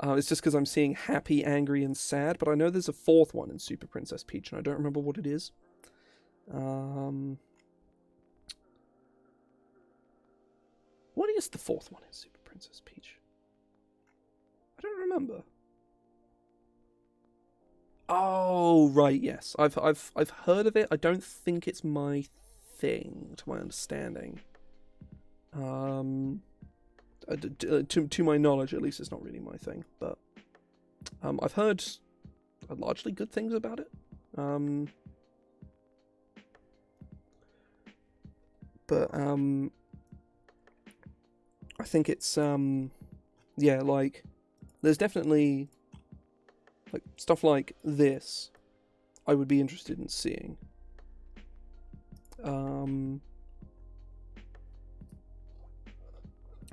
It's just because I'm seeing happy, angry, and sad, but I know there's a fourth one in Super Princess Peach, and I don't remember what it is. What is the fourth one in Super Princess Peach? I don't remember. Oh, right, yes. I've heard of it. I don't think it's my thing, to my understanding. To my knowledge, at least, it's not really my thing. But I've heard largely good things about it. But I think it's yeah, like there's definitely like stuff like this I would be interested in seeing.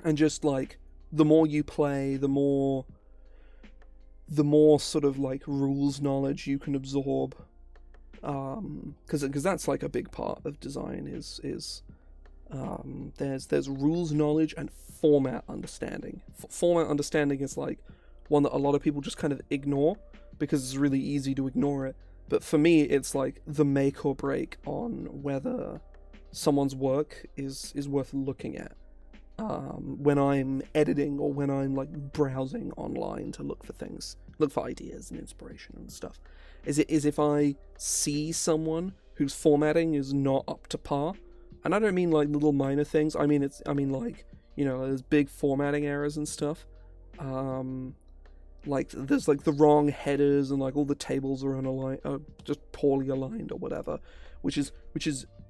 And just like the more you play, the more sort of like rules knowledge you can absorb, because that's like a big part of design is there's rules knowledge and format understanding. Format understanding is like one that a lot of people just kind of ignore because it's really easy to ignore it. But for me, it's like the make or break on whether someone's work is worth looking at. When I'm editing or when I'm like browsing online to look for ideas and inspiration and stuff, is if I see someone whose formatting is not up to par, and I don't mean like little minor things. I mean like, you know, there's big formatting errors and stuff. Like there's like the wrong headers and like all the tables are unaligned, just poorly aligned or whatever, which is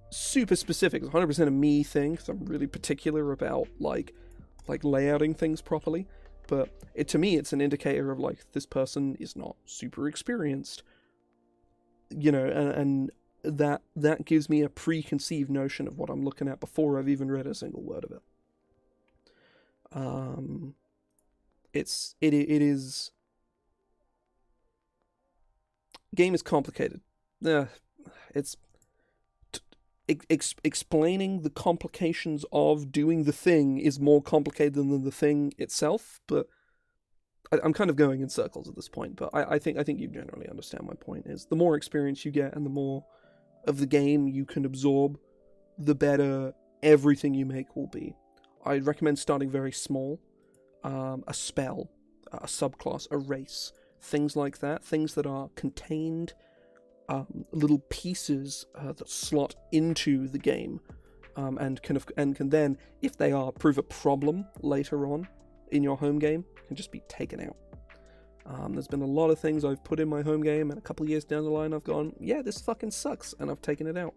super specific. It's 100% a me thing because I'm really particular about like layouting things properly. But to me, it's an indicator of like this person is not super experienced, you know, and that gives me a preconceived notion of what I'm looking at before I've even read a single word of it. It is. Game is complicated. It's explaining the complications of doing the thing is more complicated than the thing itself. But I'm kind of going in circles at this point. But I think you generally understand my point. Is the more experience you get and the more of the game you can absorb, the better everything you make will be. I'd recommend starting very small. A spell, a subclass, a race, things like that, things that are contained, little pieces that slot into the game, and can then, if they prove a problem later on in your home game, can just be taken out. There's been a lot of things I've put in my home game, and a couple of years down the line, I've gone, yeah, this fucking sucks, and I've taken it out.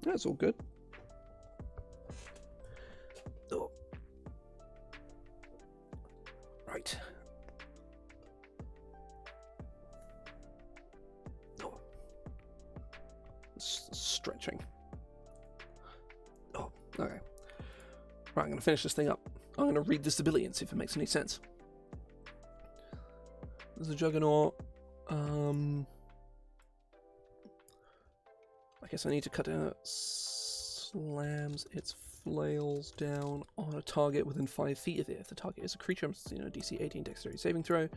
That's all good. Oh. Right. Oh. Stretching. Oh, okay. Right, I'm going to finish this thing up. I'm going to read this ability and see if it makes any sense. There's a Juggernaut. I guess I need to cut down. Slams its flails down on a target within 5 feet of it. If the target is a creature, DC 18 dexterity saving throw,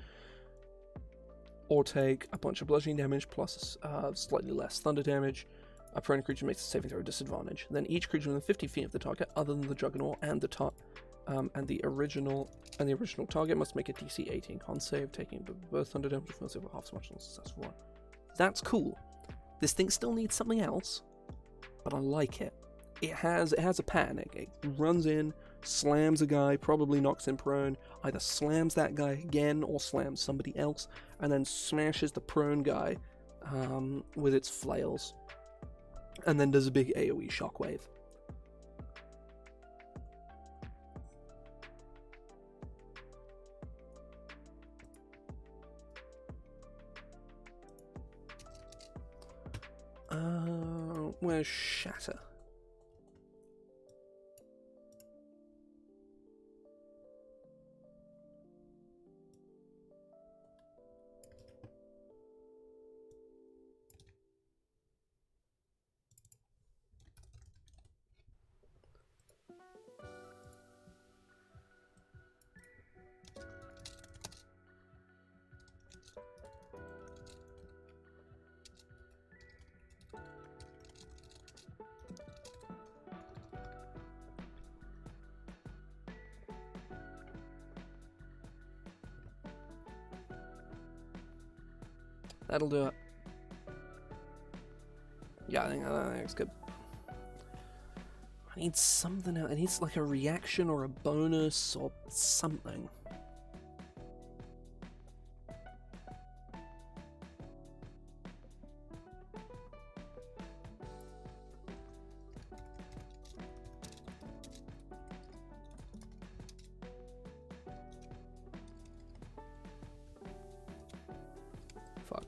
or take a bunch of bludgeoning damage plus slightly less thunder damage. A prone creature makes a saving throw disadvantage. Then each creature within 50 feet of the target, other than the Juggernaut and the original target, must make a DC 18 con save, taking both thunder damage and first save half as much on a successful one. That's cool. This thing still needs something else, but I like it. It has a pattern. It runs in, slams a guy, probably knocks him prone, either slams that guy again or slams somebody else, and then smashes the prone guy with its flails, and then does a big AoE shockwave. Where's Shatter? That'll do it. Yeah, I think it's good. I need something else. I need like a reaction or a bonus or something. Fuck.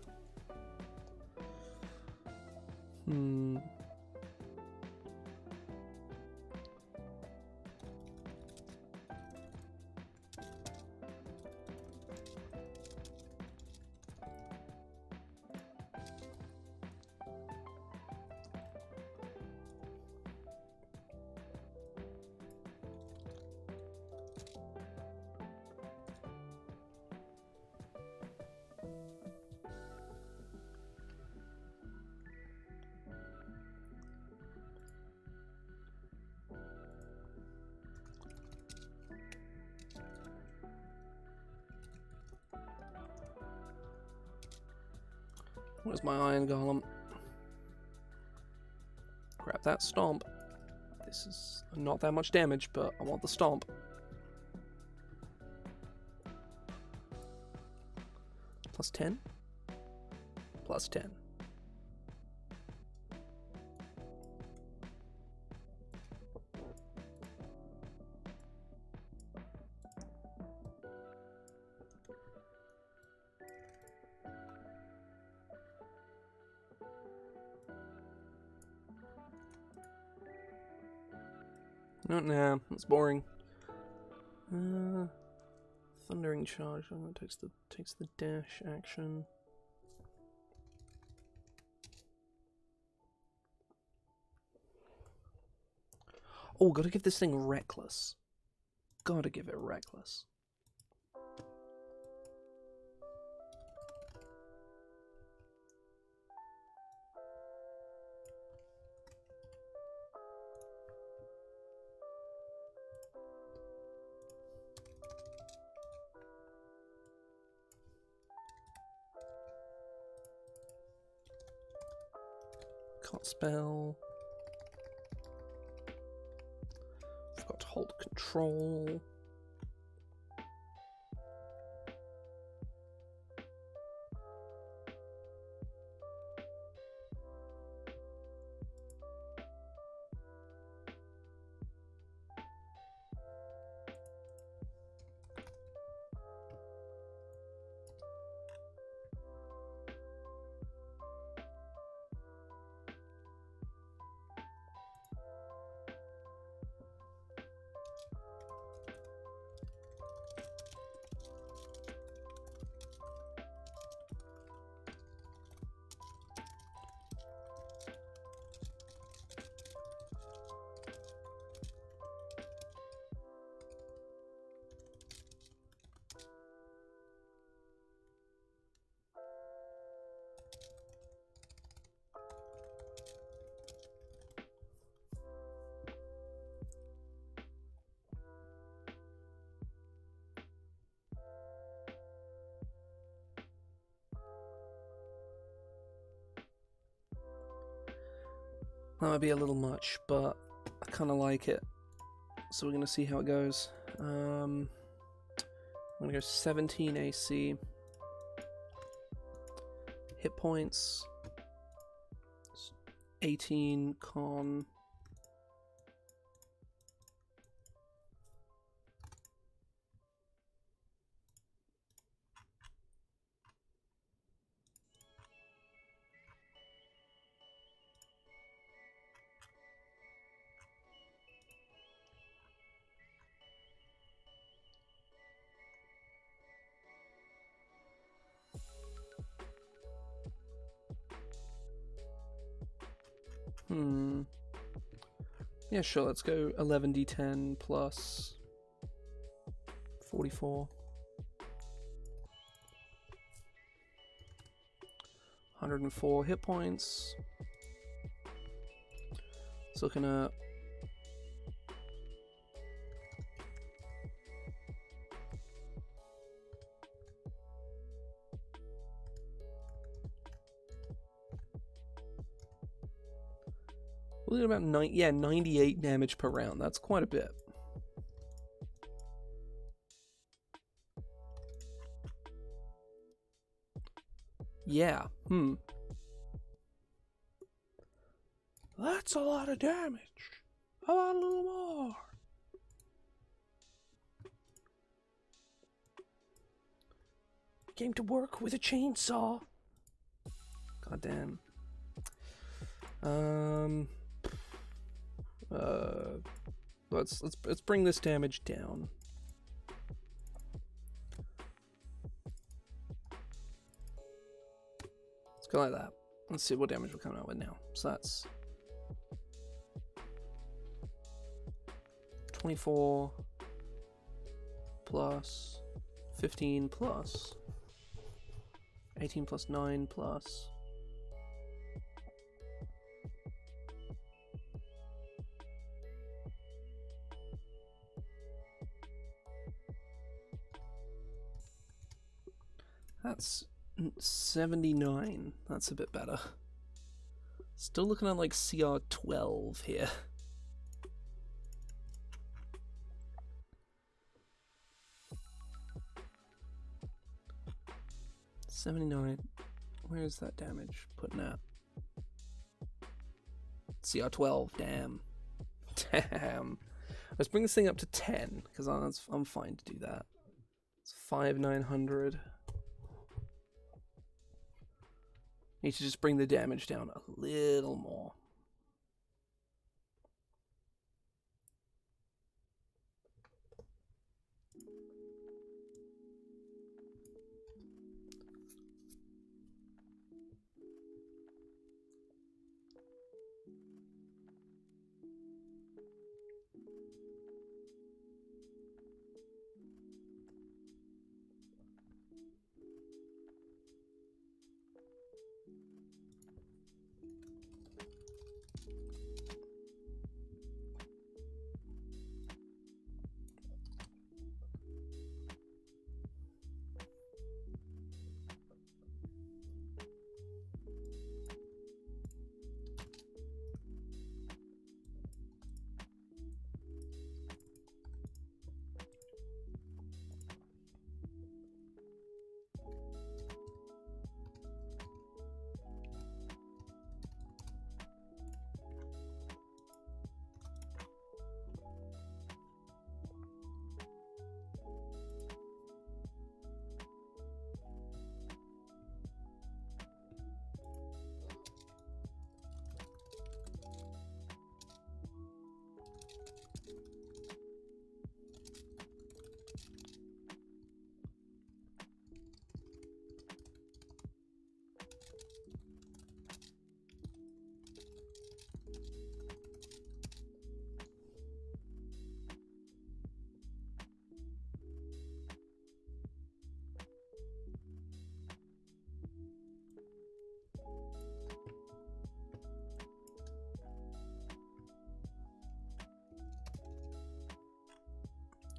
Where's my iron golem? Grab that stomp. This is not that much damage, but I want the stomp. Plus 10? Plus 10. No, nah, that's boring. Thundering charge. Oh, it takes the dash action. Oh, gotta give this thing reckless. Gotta give it reckless. Can't spell. Forgot to hold control. That might be a little much, but I kind of like it. so we're gonna see how it goes. I'm gonna go 17 AC. Hit points. 18 con. Yeah, sure, let's go 11d10 plus 44. 104 hit points. It's looking at about 98 damage per round. That's quite a bit. Yeah. That's a lot of damage. How about a little more? Came to work with a chainsaw. God damn. Let's bring this damage down. Let's go like that. Let's see what damage we're coming out with now. So that's 24 plus 15 plus 18 plus 9 plus that's 79. That's a bit better. Still looking at like CR 12 here. $79. Where's that damage putting at? CR 12. Damn. Damn. Let's bring this thing up to 10 because I'm fine to do that. It's 5,900. Need to just bring the damage down a little more.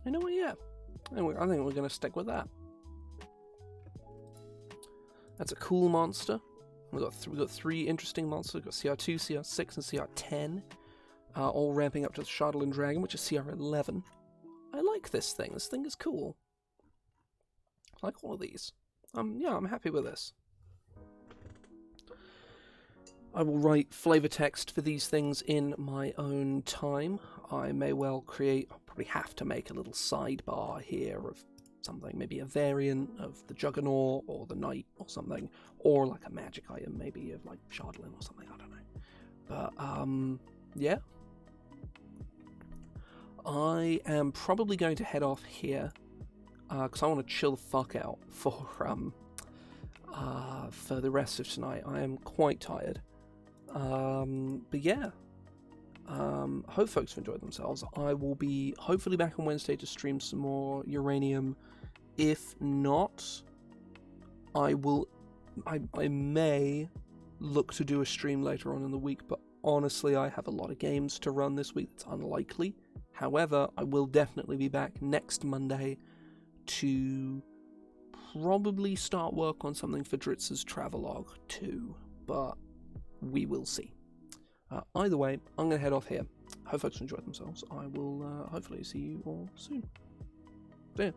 You know what? Yeah, I think we're gonna stick with that. That's a cool monster. We got three interesting monsters. We've got CR2, CR6, and CR10. all ramping up to the Chardalyn Dragon, which is CR 11. I like this thing. This thing is cool. I like all of these. Yeah, I'm happy with this. I will write flavor text for these things in my own time. I may well create, I'll probably have to make a little sidebar here of something, maybe a variant of the Juggernaut or the Knight or something, or like a magic item maybe of like Chardalyn or something, I don't know. But, yeah. I am probably going to head off here, because I want to chill the fuck out for the rest of tonight. I am quite tired. But yeah, hope folks have enjoyed themselves. I will be hopefully back on Wednesday to stream some more Uranium. If not, I may look to do a stream later on in the week, but honestly I have a lot of games to run this week. It's unlikely. However, I will definitely be back next Monday to probably start work on something for Dritz's Travelogue too, but we will see. Either way, I'm going to head off here. Hope folks enjoyed themselves. I will hopefully see you all soon. See ya.